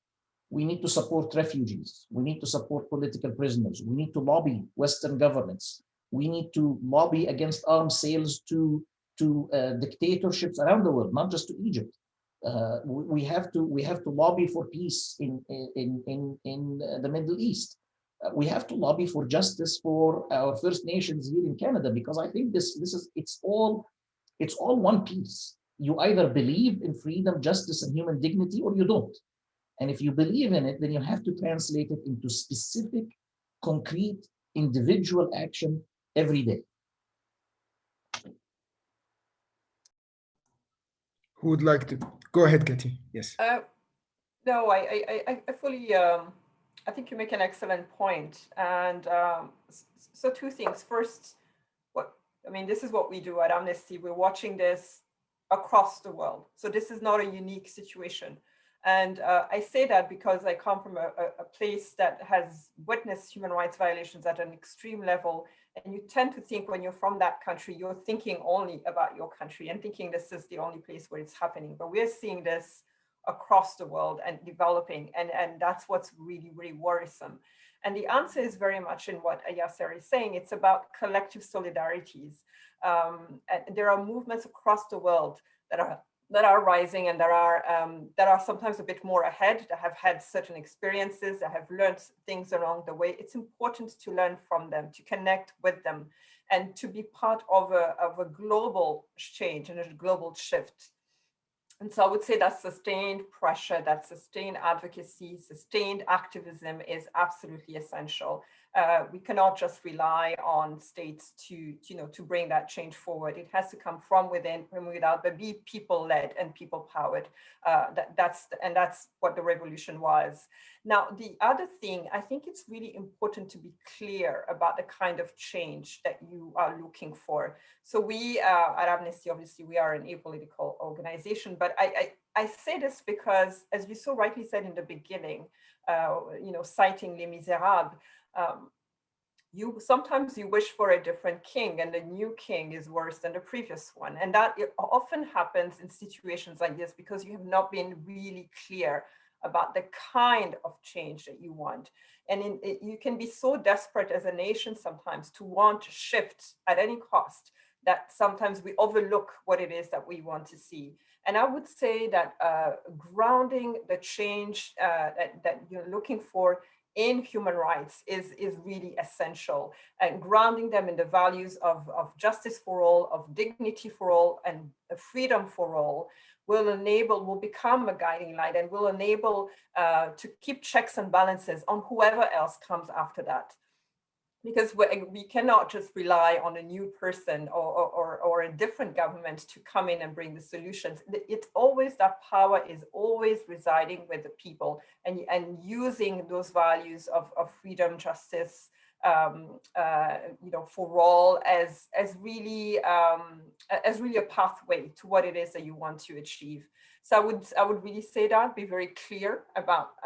We need to support refugees. We need to support political prisoners. We need to lobby Western governments. We need to lobby against arms sales to dictatorships around the world, not just to Egypt. We have to lobby for peace in the Middle East. We have to lobby for justice for our First Nations here in Canada, because I think it's all one piece. You either believe in freedom, justice, and human dignity, or you don't. And if you believe in it, then you have to translate it into specific, concrete, individual action every day. Who would like to go ahead, Ketty? Yes. No, I fully. I think you make an excellent point. And so two things. First, this is what we do at Amnesty. We're watching this across the world. So this is not a unique situation. And I say that because I come from a place that has witnessed human rights violations at an extreme level. And you tend to think when you're from that country, you're thinking only about your country and thinking this is the only place where it's happening. But we're seeing this across the world and developing. And that's what's really, really worrisome. And the answer is very much in what Yaser is saying. It's about collective solidarities. And there are movements across the world that are rising, and that are sometimes a bit more ahead, that have had certain experiences, that have learned things along the way. It's important to learn from them, to connect with them, and to be part of a global change and a global shift. And so I would say that sustained pressure, that sustained advocacy, sustained activism is absolutely essential. We cannot just rely on states to bring that change forward. It has to come from within, from without, but be people-led and people-powered. That's what the revolution was. Now, the other thing, I think it's really important to be clear about the kind of change that you are looking for. So we at Amnesty, obviously, we are an apolitical organization, but I say this because, as you so rightly said in the beginning, citing Les Miserables, sometimes you wish for a different king, and the new king is worse than the previous one. And that often happens in situations like this because you have not been really clear about the kind of change that you want. And you can be so desperate as a nation sometimes to want to shift at any cost that sometimes we overlook what it is that we want to see. And I would say that grounding the change that you're looking for in human rights is really essential, and grounding them in the values of justice for all, of dignity for all, and freedom for all will become a guiding light, and will enable to keep checks and balances on whoever else comes after that. Because we cannot just rely on a new person or a different government to come in and bring the solutions. It's always, that power is always residing with the people, and using those values of freedom, justice, for all as really a pathway to what it is that you want to achieve. So I would really say that, be very clear about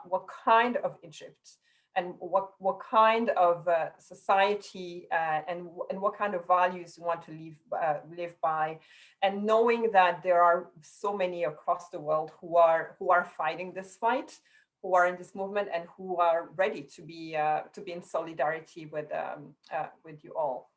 what kind of Egypt and what kind of society and what kind of values you want to live by, and knowing that there are so many across the world who are fighting this fight, who are in this movement, and who are ready to be in solidarity with you all.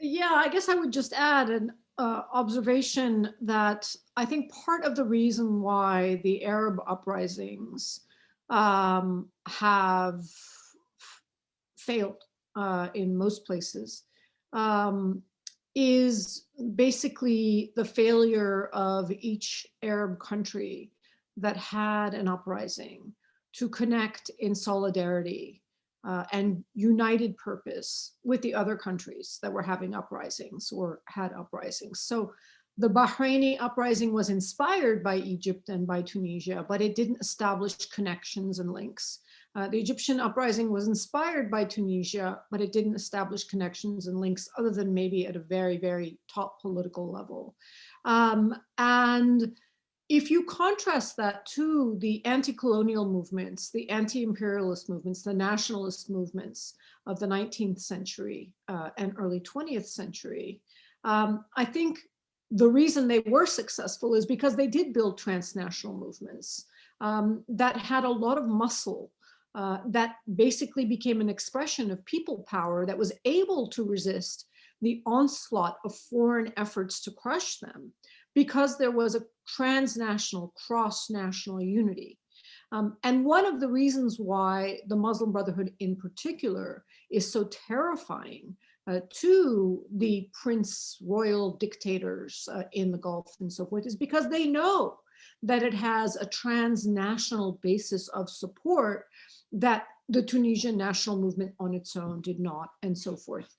Yeah, I guess I would just add an observation that I think part of the reason why the Arab uprisings have failed in most places is basically the failure of each Arab country that had an uprising to connect in solidarity and united purpose with the other countries that were having uprisings or had uprisings. So the Bahraini uprising was inspired by Egypt and by Tunisia, but it didn't establish connections and links. The Egyptian uprising was inspired by Tunisia, but it didn't establish connections and links other than maybe at a very, very top political level. And if you contrast that to the anti-colonial movements, the anti-imperialist movements, the nationalist movements of the 19th century and early 20th century, I think the reason they were successful is because they did build transnational movements that had a lot of muscle, that basically became an expression of people power that was able to resist the onslaught of foreign efforts to crush them, because there was a transnational, cross-national unity. And one of the reasons why the Muslim Brotherhood in particular is so terrifying to the prince royal dictators in the Gulf and so forth is because they know that it has a transnational basis of support that the Tunisian national movement on its own did not, and so forth.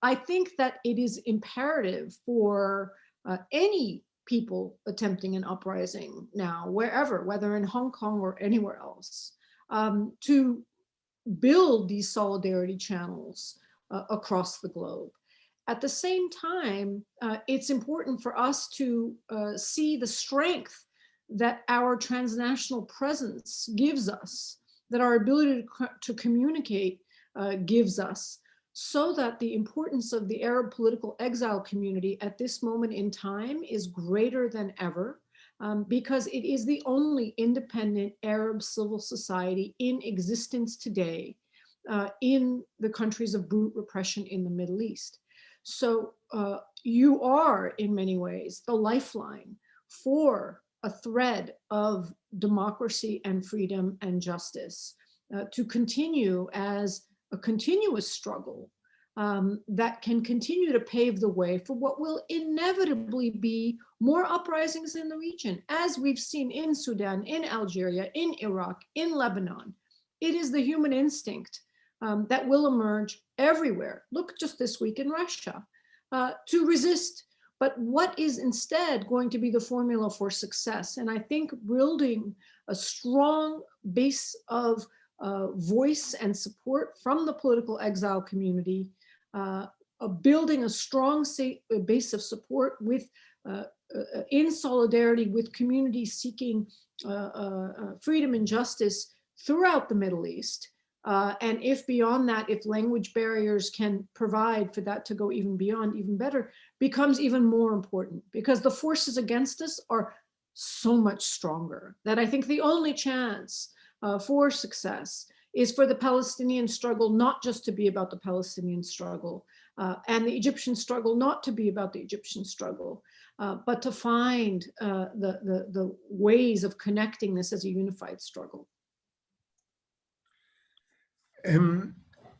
I think that it is imperative for any people attempting an uprising now, wherever, whether in Hong Kong or anywhere else, to build these solidarity channels across the globe. At the same time, it's important for us to see the strength that our transnational presence gives us, that our ability to communicate gives us, so that the importance of the Arab political exile community at this moment in time is greater than ever, because it is the only independent Arab civil society in existence today in the countries of brute repression in the Middle East. So you are, in many ways, the lifeline for a thread of democracy and freedom and justice to continue as a continuous struggle that can continue to pave the way for what will inevitably be more uprisings in the region, as we've seen in Sudan, in Algeria, in Iraq, in Lebanon. It is the human instinct that will emerge everywhere. Look just this week in Russia, to resist. But what is instead going to be the formula for success? And I think building a strong base of voice and support from the political exile community, building a strong base of support with in solidarity with communities seeking freedom and justice throughout the Middle East. And if beyond that, if language barriers can provide for that to go even beyond, even better, becomes even more important, because the forces against us are so much stronger that I think the only chance for success is for the Palestinian struggle not just to be about the Palestinian struggle, and the Egyptian struggle not to be about the Egyptian struggle, but to find the ways of connecting this as a unified struggle.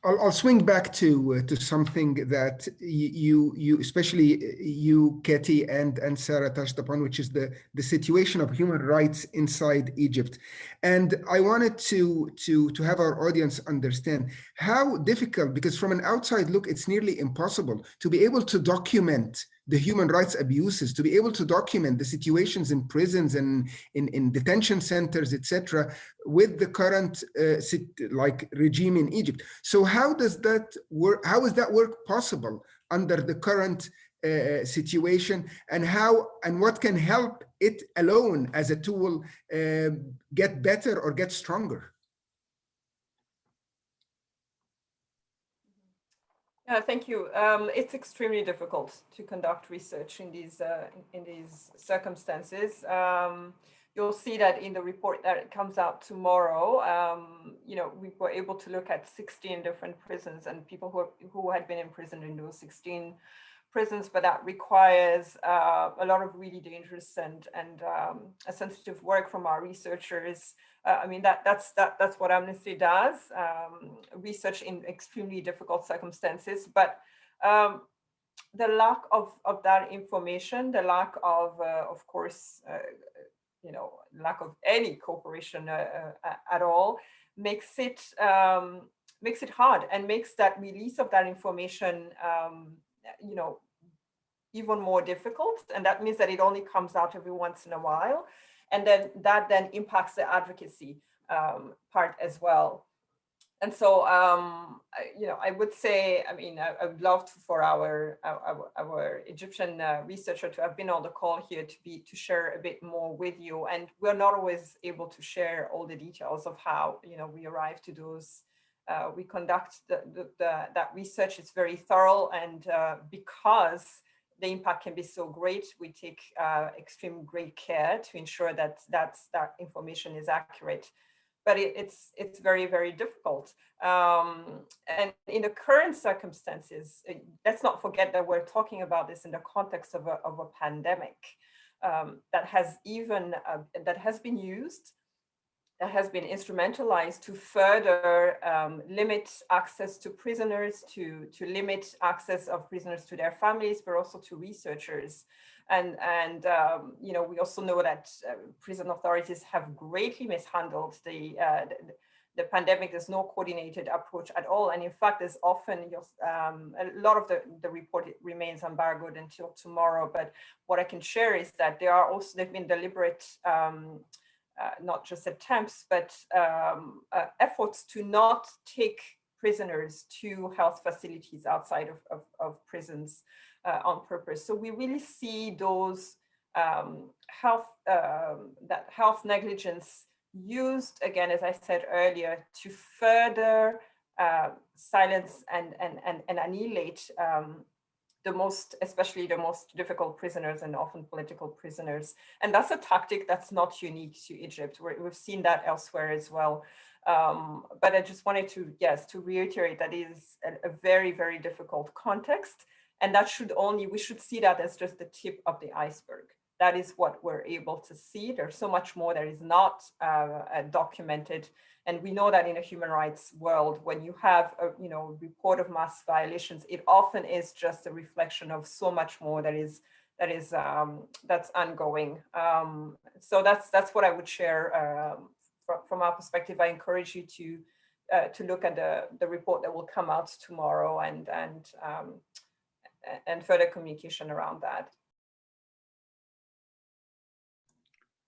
I'll swing back to something that you especially you, Ketty, and Sarah touched upon, which is the situation of human rights inside Egypt. And I wanted to have our audience understand how difficult, because from an outside look, it's nearly impossible to be able to document the human rights abuses, to be able to document the situations in prisons and in detention centers, etc., with the current regime in Egypt. So how does that work? How is that work possible under the current situation, and how and what can help it alone as a tool get better or get stronger? Yeah, thank you. It's extremely difficult to conduct research in these circumstances. You'll see that in the report that comes out tomorrow. We were able to look at 16 different prisons and people who had been imprisoned in those 16 prisons, but that requires a lot of really dangerous and a sensitive work from our researchers. That's what Amnesty does, research in extremely difficult circumstances, but the lack of that information, the lack of course, lack of any cooperation at all makes it hard and makes that release of that information even more difficult. And that means that it only comes out every once in a while. And then that impacts the advocacy part as well. And so, I would say, I would love for our Egyptian researcher to have been on the call here to share a bit more with you. And we're not always able to share all the details of how, we arrive to those. We conduct that research. It's very thorough, and because the impact can be so great, we take extreme great care to ensure that that information is accurate. But it's very, very difficult. And in the current circumstances, let's not forget that we're talking about this in the context of a pandemic that has been used, that has been instrumentalized to further limit access to prisoners, to limit access of prisoners to their families, but also to researchers. And we also know that prison authorities have greatly mishandled the pandemic. There's no coordinated approach at all. And in fact, there's often a lot of the report remains embargoed until tomorrow. But what I can share is that there've been deliberate not just attempts, but efforts to not take prisoners to health facilities outside of prisons on purpose. So we really see those health negligence used, again, as I said earlier, to further silence and annihilate especially the most difficult prisoners and often political prisoners. And that's a tactic that's not unique to Egypt. We've seen that elsewhere as well. But I just wanted to reiterate that it is a very, very difficult context. And we should see that as just the tip of the iceberg. That is what we're able to see. There's so much more that is not documented. And we know that in a human rights world, when you have a report of mass violations, it often is just a reflection of so much more that's ongoing. So that's what I would share from our perspective. I encourage you to look at the report that will come out tomorrow and further communication around that.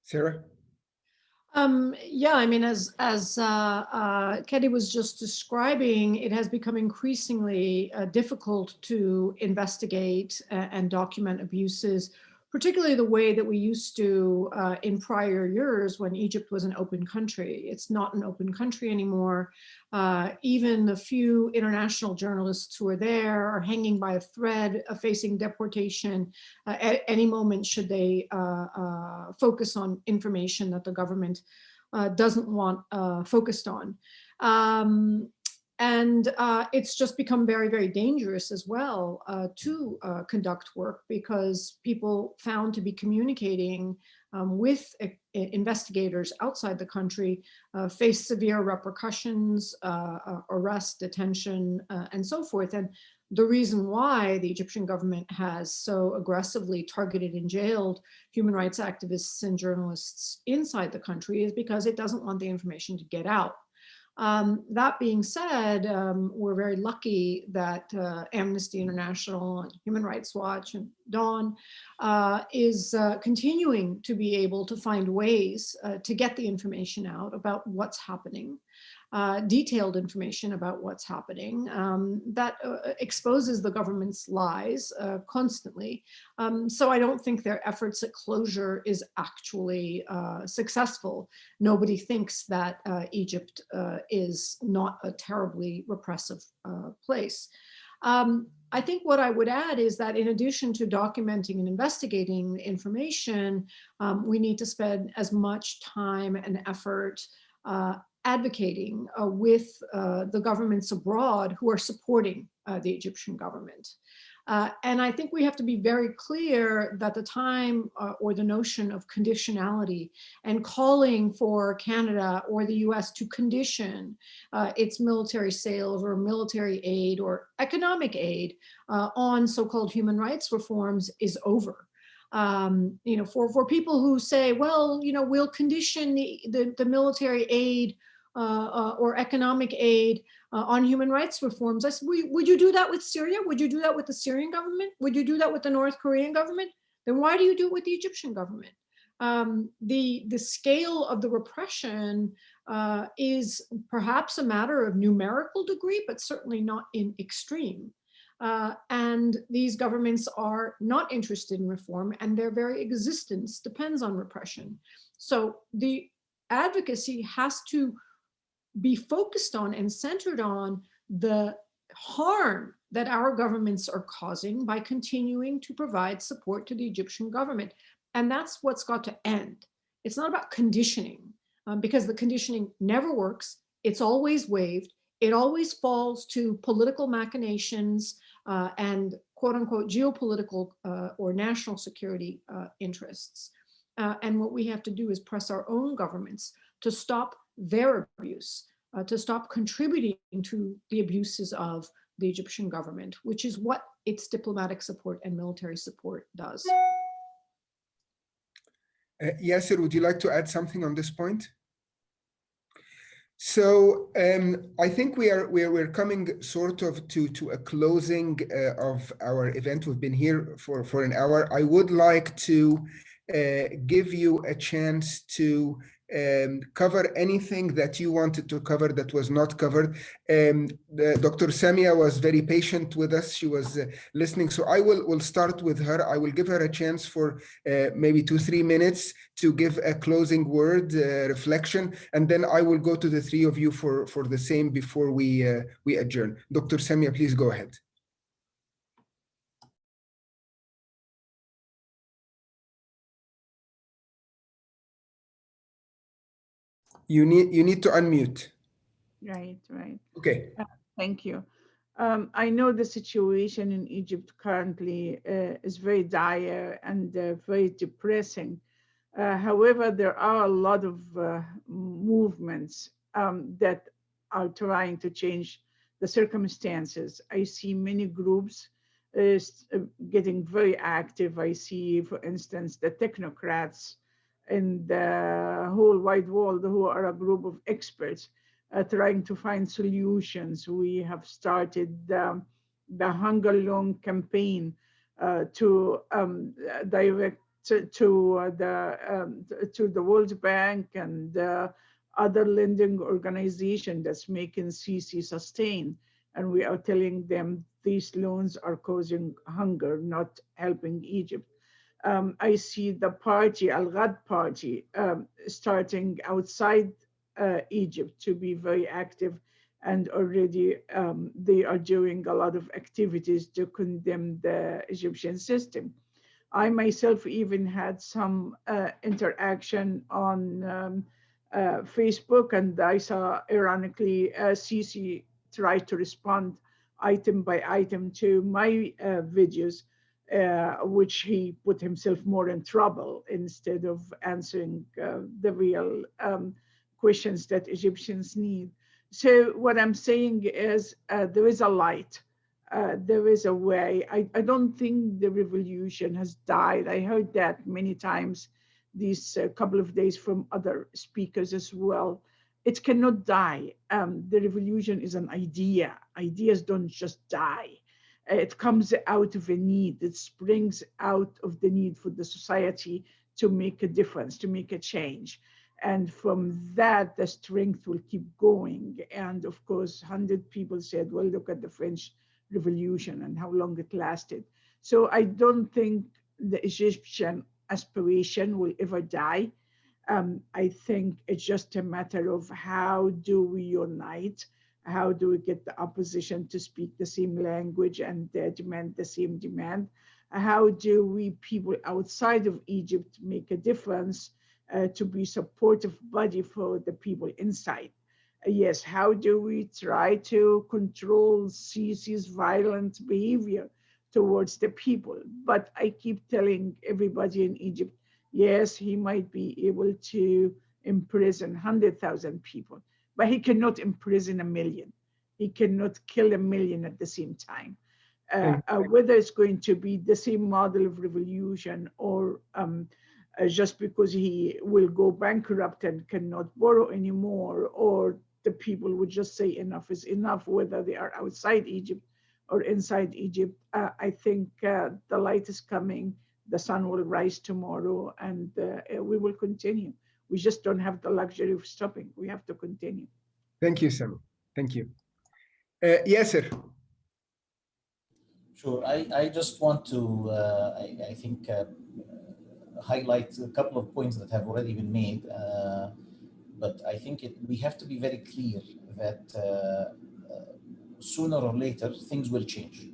Sarah? As Ketty was just describing, it has become increasingly difficult to investigate and document abuses, particularly the way that we used to in prior years when Egypt was an open country. It's not an open country anymore. Even the few international journalists who are there are hanging by a thread, facing deportation at any moment should they focus on information that the government doesn't want focused on. And it's just become very, very dangerous as well to conduct work, because people found to be communicating with investigators outside the country face severe repercussions, arrest, detention, and so forth. And the reason why the Egyptian government has so aggressively targeted and jailed human rights activists and journalists inside the country is because it doesn't want the information to get out. That being said, we're very lucky that Amnesty International and Human Rights Watch and Dawn is continuing to be able to find ways to get the information out about what's happening. detailed information about what's happening that exposes the government's lies constantly. So I don't think their efforts at closure is actually successful. Nobody thinks that Egypt is not a terribly repressive place. I think what I would add is that in addition to documenting and investigating the information, we need to spend as much time and effort advocating with the governments abroad who are supporting the Egyptian government. And I think we have to be very clear that the time or the notion of conditionality and calling for Canada or the US to condition its military sales or military aid or economic aid on so-called human rights reforms is over. You know, for people who say, well, you know, we'll condition the military aid or economic aid on human rights reforms. I said, would you do that with Syria? Would you do that with the Syrian government? Would you do that with the North Korean government? Then why do you do it with the Egyptian government? The scale of the repression is perhaps a matter of numerical degree, but certainly not in extreme. And these governments are not interested in reform, and their very existence depends on repression. So the advocacy has to be focused on and centered on the harm that our governments are causing by continuing to provide support to the Egyptian government. And that's what's got to end. It's not about conditioning, because the conditioning never works. It's always waived. It always falls to political machinations and quote unquote geopolitical or national security interests. And what we have to do is press our own governments to stop their abuse, to stop contributing to the abuses of the Egyptian government, which is what its diplomatic support and military support does. Yaser, would you like to add something on this point? So I think we're coming sort of to a closing of our event. We've been here for an hour. I would like to give you a chance to cover anything that you wanted to cover that was not covered. Dr. Samia was very patient with us. She was listening. So I will start with her. I will give her a chance for maybe 2-3 minutes to give a closing word, reflection, and then I will go to the three of you for the same before we adjourn. Dr. Samia, please go ahead. You need to unmute. Right. Okay. Thank you. I know the situation in Egypt currently is very dire and very depressing. However, there are a lot of movements that are trying to change the circumstances. I see many groups getting very active. I see, for instance, the technocrats in the whole wide world, who are a group of experts trying to find solutions. We have started the Hunger Loan campaign to direct to the World Bank and other lending organization that's making El-Sisi sustain. And we are telling them these loans are causing hunger, not helping Egypt. I see the party, Al-Ghad party, starting outside Egypt to be very active, and already they are doing a lot of activities to condemn the Egyptian system. I myself even had some interaction on Facebook, and I saw, ironically, El-Sisi tried to respond item by item to my videos, which he put himself more in trouble instead of answering the real questions that Egyptians need. So what I'm saying is there is a light, there is a way. I don't think the revolution has died. I heard that many times these couple of days from other speakers as well. It cannot die. The revolution is an idea. Ideas don't just die. It comes out of a need. It springs out of the need for the society to make a difference, to make a change. And from that, the strength will keep going. And of course, 100 people said, well, look at the French Revolution and how long it lasted. So I don't think the Egyptian aspiration will ever die. I think it's just a matter of how do we unite? How do we get the opposition to speak the same language and demand the same demand? How do we, people outside of Egypt, make a difference to be supportive body for the people inside? Yes, how do we try to control Sisi's violent behavior towards the people? But I keep telling everybody in Egypt, yes, he might be able to imprison 100,000 people, but he cannot imprison 1 million. He cannot kill 1 million at the same time. Whether it's going to be the same model of revolution or just because he will go bankrupt and cannot borrow anymore, or the people would just say enough is enough, whether they are outside Egypt or inside Egypt. I think the light is coming, the sun will rise tomorrow, and we will continue. We just don't have the luxury of stopping. We have to continue. Thank you, Sami. Thank you. Yaser. Sure. I just want to, I think, highlight a couple of points that have already been made. But I think we have to be very clear that sooner or later things will change.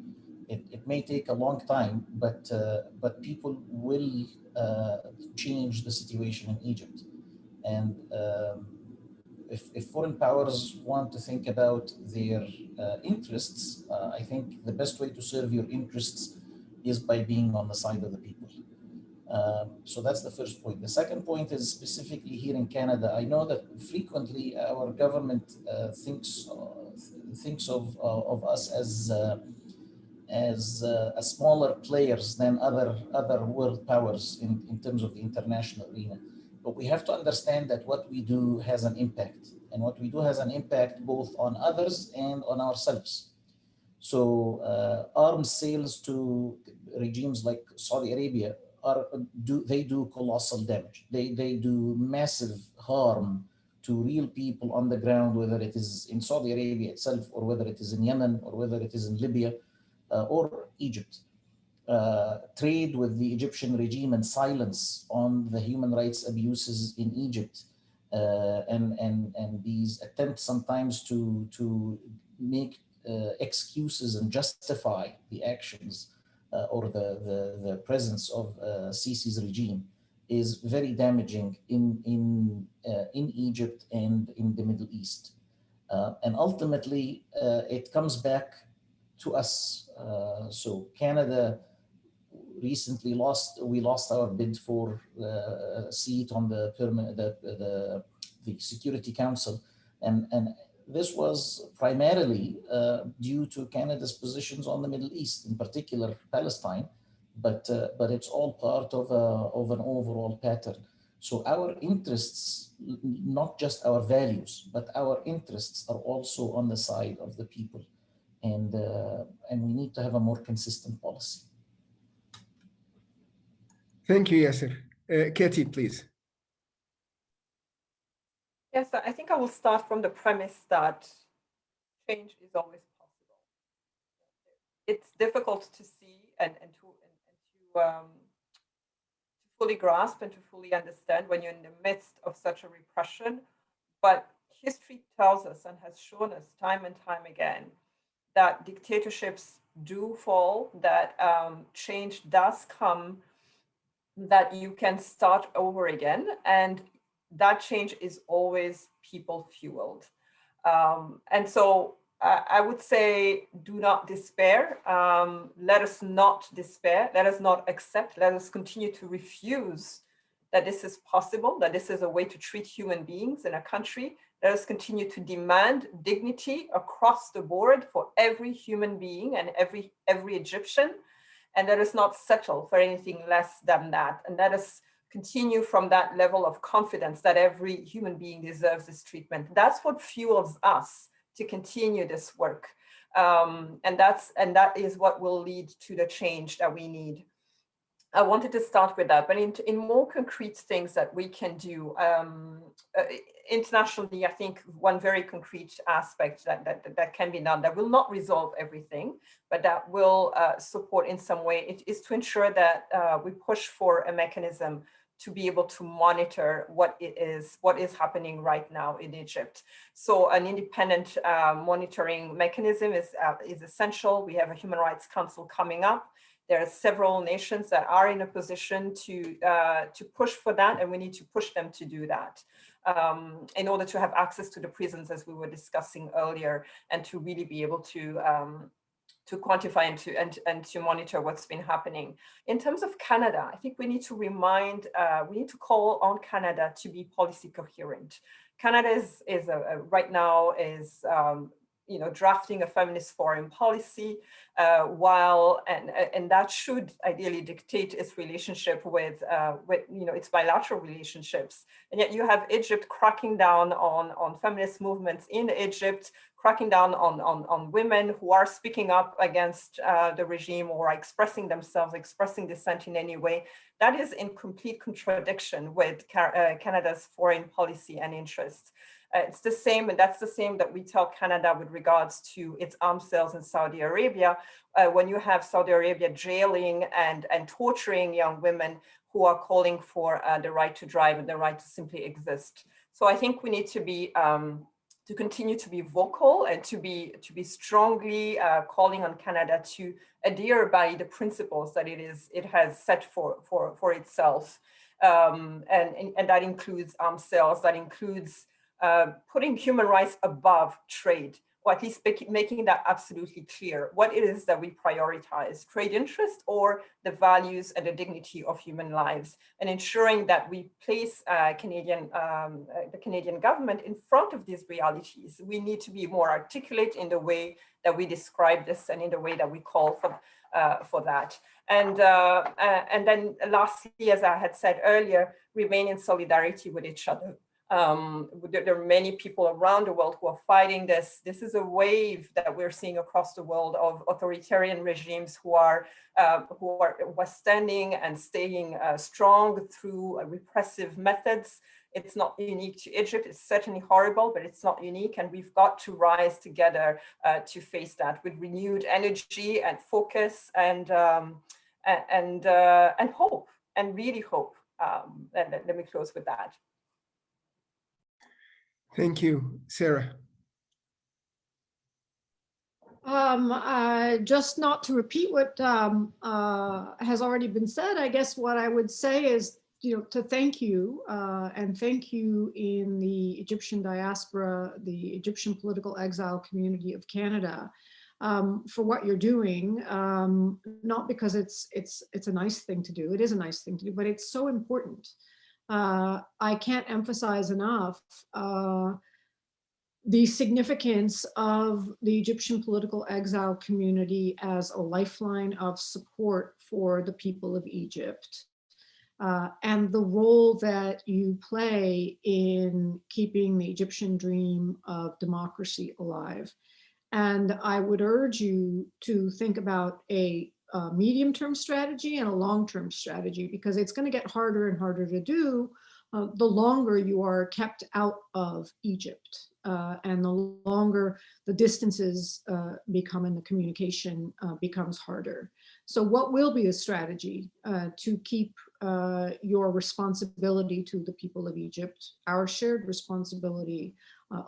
It may take a long time, but people will change the situation in Egypt. And if foreign powers want to think about their interests, I think the best way to serve your interests is by being on the side of the people. So that's the first point. The second point is specifically here in Canada. I know that frequently our government thinks of us as smaller players than other world powers in terms of the international arena. But we have to understand that what we do has an impact, and what we do has an impact both on others and on ourselves. So arms sales to regimes like Saudi Arabia do colossal damage. They do massive harm to real people on the ground, whether it is in Saudi Arabia itself, or whether it is in Yemen, or whether it is in Libya, or Egypt. Trade with the Egyptian regime and silence on the human rights abuses in Egypt, and these attempts sometimes to make excuses and justify the actions or the presence of Sisi's regime is very damaging in Egypt and in the Middle East. And ultimately, it comes back to us. So Canada recently lost our bid for a seat on the Security Council, and this was primarily due to Canada's positions on the Middle East, in particular Palestine, but it's all part of an overall pattern. So our interests, not just our values, but our interests are also on the side of the people, and we need to have a more consistent policy. Thank you, Yaser. Ketty, please. Yes, I think I will start from the premise that change is always possible. It's difficult to see and to fully grasp and to fully understand when you're in the midst of such a repression. But history tells us and has shown us time and time again that dictatorships do fall, that change does come, that you can start over again, and that change is always people fueled. And so I would say, do not despair. Let us not despair. Let us not accept. Let us continue to refuse that this is possible, that this is a way to treat human beings in a country. Let us continue to demand dignity across the board for every human being and every Egyptian. And let us not settle for anything less than that. And let us continue from that level of confidence that every human being deserves this treatment. That's what fuels us to continue this work. And that is what will lead to the change that we need. I wanted to start with that, but in more concrete things that we can do internationally, I think one very concrete aspect that can be done that will not resolve everything, but that will support in some way, it is to ensure that we push for a mechanism to be able to monitor what is happening right now in Egypt. So an independent monitoring mechanism is essential. We have a Human Rights Council coming up. There are several nations that are in a position to push for that, and we need to push them to do that in order to have access to the prisons, as we were discussing earlier, and to really be able to quantify and to monitor what's been happening. In terms of Canada, I think we need to call on Canada to be policy coherent. Canada is right now drafting a feminist foreign policy, and that should ideally dictate its relationship with its bilateral relationships. And yet you have Egypt cracking down on feminist movements in Egypt, cracking down on women who are speaking up against the regime or expressing themselves, expressing dissent in any way. That is in complete contradiction with Canada's foreign policy and interests. It's the same, and that's the same that we tell Canada with regards to its arms sales in Saudi Arabia. When you have Saudi Arabia jailing and torturing young women who are calling for the right to drive and the right to simply exist. So I think we need to be to continue to be vocal and to be strongly calling on Canada to adhere by the principles that it has set for itself, and that includes arms sales, that includes putting human rights above trade, or at least making that absolutely clear, what it is that we prioritize, trade interest or the values and the dignity of human lives, and ensuring that we place the Canadian government in front of these realities. We need to be more articulate in the way that we describe this and in the way that we call for that. And then lastly, as I had said earlier, remain in solidarity with each other. There are many people around the world who are fighting this. This is a wave that we're seeing across the world of authoritarian regimes who are standing and staying strong through repressive methods. It's not unique to Egypt. It's certainly horrible, but it's not unique. And we've got to rise together to face that with renewed energy and focus and hope, and really hope. And let me close with that. Thank you, Sarah. Just not to repeat what has already been said, I guess what I would say is, to thank you and thank you in the Egyptian diaspora, the Egyptian political exile community of Canada, for what you're doing. Not because it's a nice thing to do. It is a nice thing to do, but it's so important. I can't emphasize enough the significance of the Egyptian political exile community as a lifeline of support for the people of Egypt, and the role that you play in keeping the Egyptian dream of democracy alive. And I would urge you to think about a medium-term strategy and a long-term strategy, because it's going to get harder and harder to do the longer you are kept out of Egypt, and the longer the distances become and the communication becomes harder. So what will be a strategy to keep your responsibility to the people of Egypt, our shared responsibility,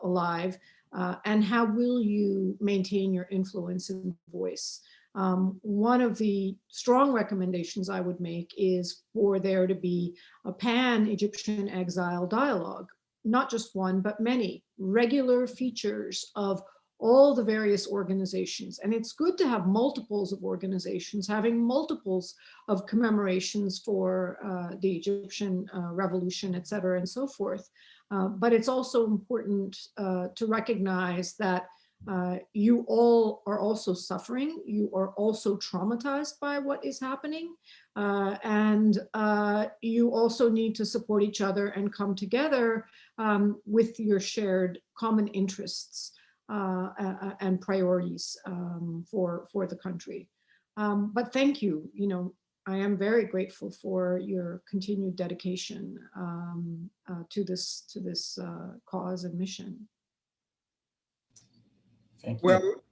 alive? And how will you maintain your influence and voice? One of the strong recommendations I would make is for there to be a pan-Egyptian exile dialogue, not just one, but many regular features of all the various organizations. And it's good to have multiples of organizations, having multiples of commemorations for the Egyptian revolution, et cetera, and so forth. But it's also important to recognize that you all are also suffering. You are also traumatized by what is happening. And you also need to support each other and come together with your shared common interests and priorities for the country. But thank you, I am very grateful for your continued dedication to this cause and mission. Thank you. Well,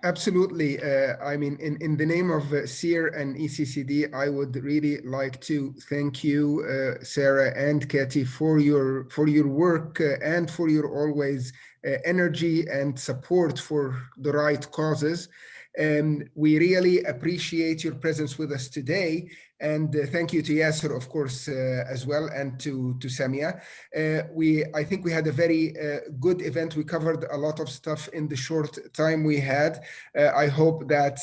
absolutely. I mean, in the name of SEER and ECCD, I would really like to thank you, Sarah and Ketty, for your work and for your always energy and support for the right causes. And we really appreciate your presence with us today. And thank you to Yaser, of course, as well, and to Samia. I think we had a very good event. We covered a lot of stuff in the short time we had. I hope that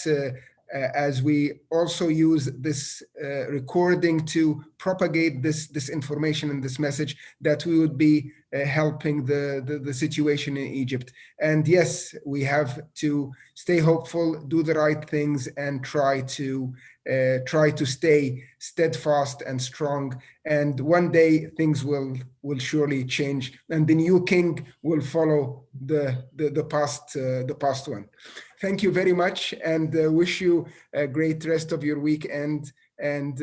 as we also use this recording to propagate this information and this message, that we would be helping the situation in Egypt. And yes, we have to stay hopeful, do the right things, and try to stay steadfast and strong. And one day things will surely change, and the new king will follow the past one. Thank you very much, and wish you a great rest of your weekend. And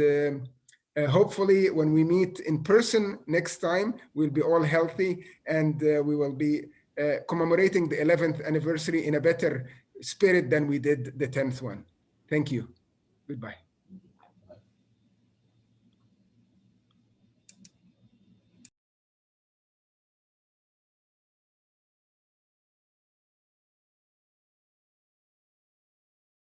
hopefully when we meet in person next time, we'll be all healthy, and we will be commemorating the 11th anniversary in a better spirit than we did the 10th one. Thank you. Goodbye.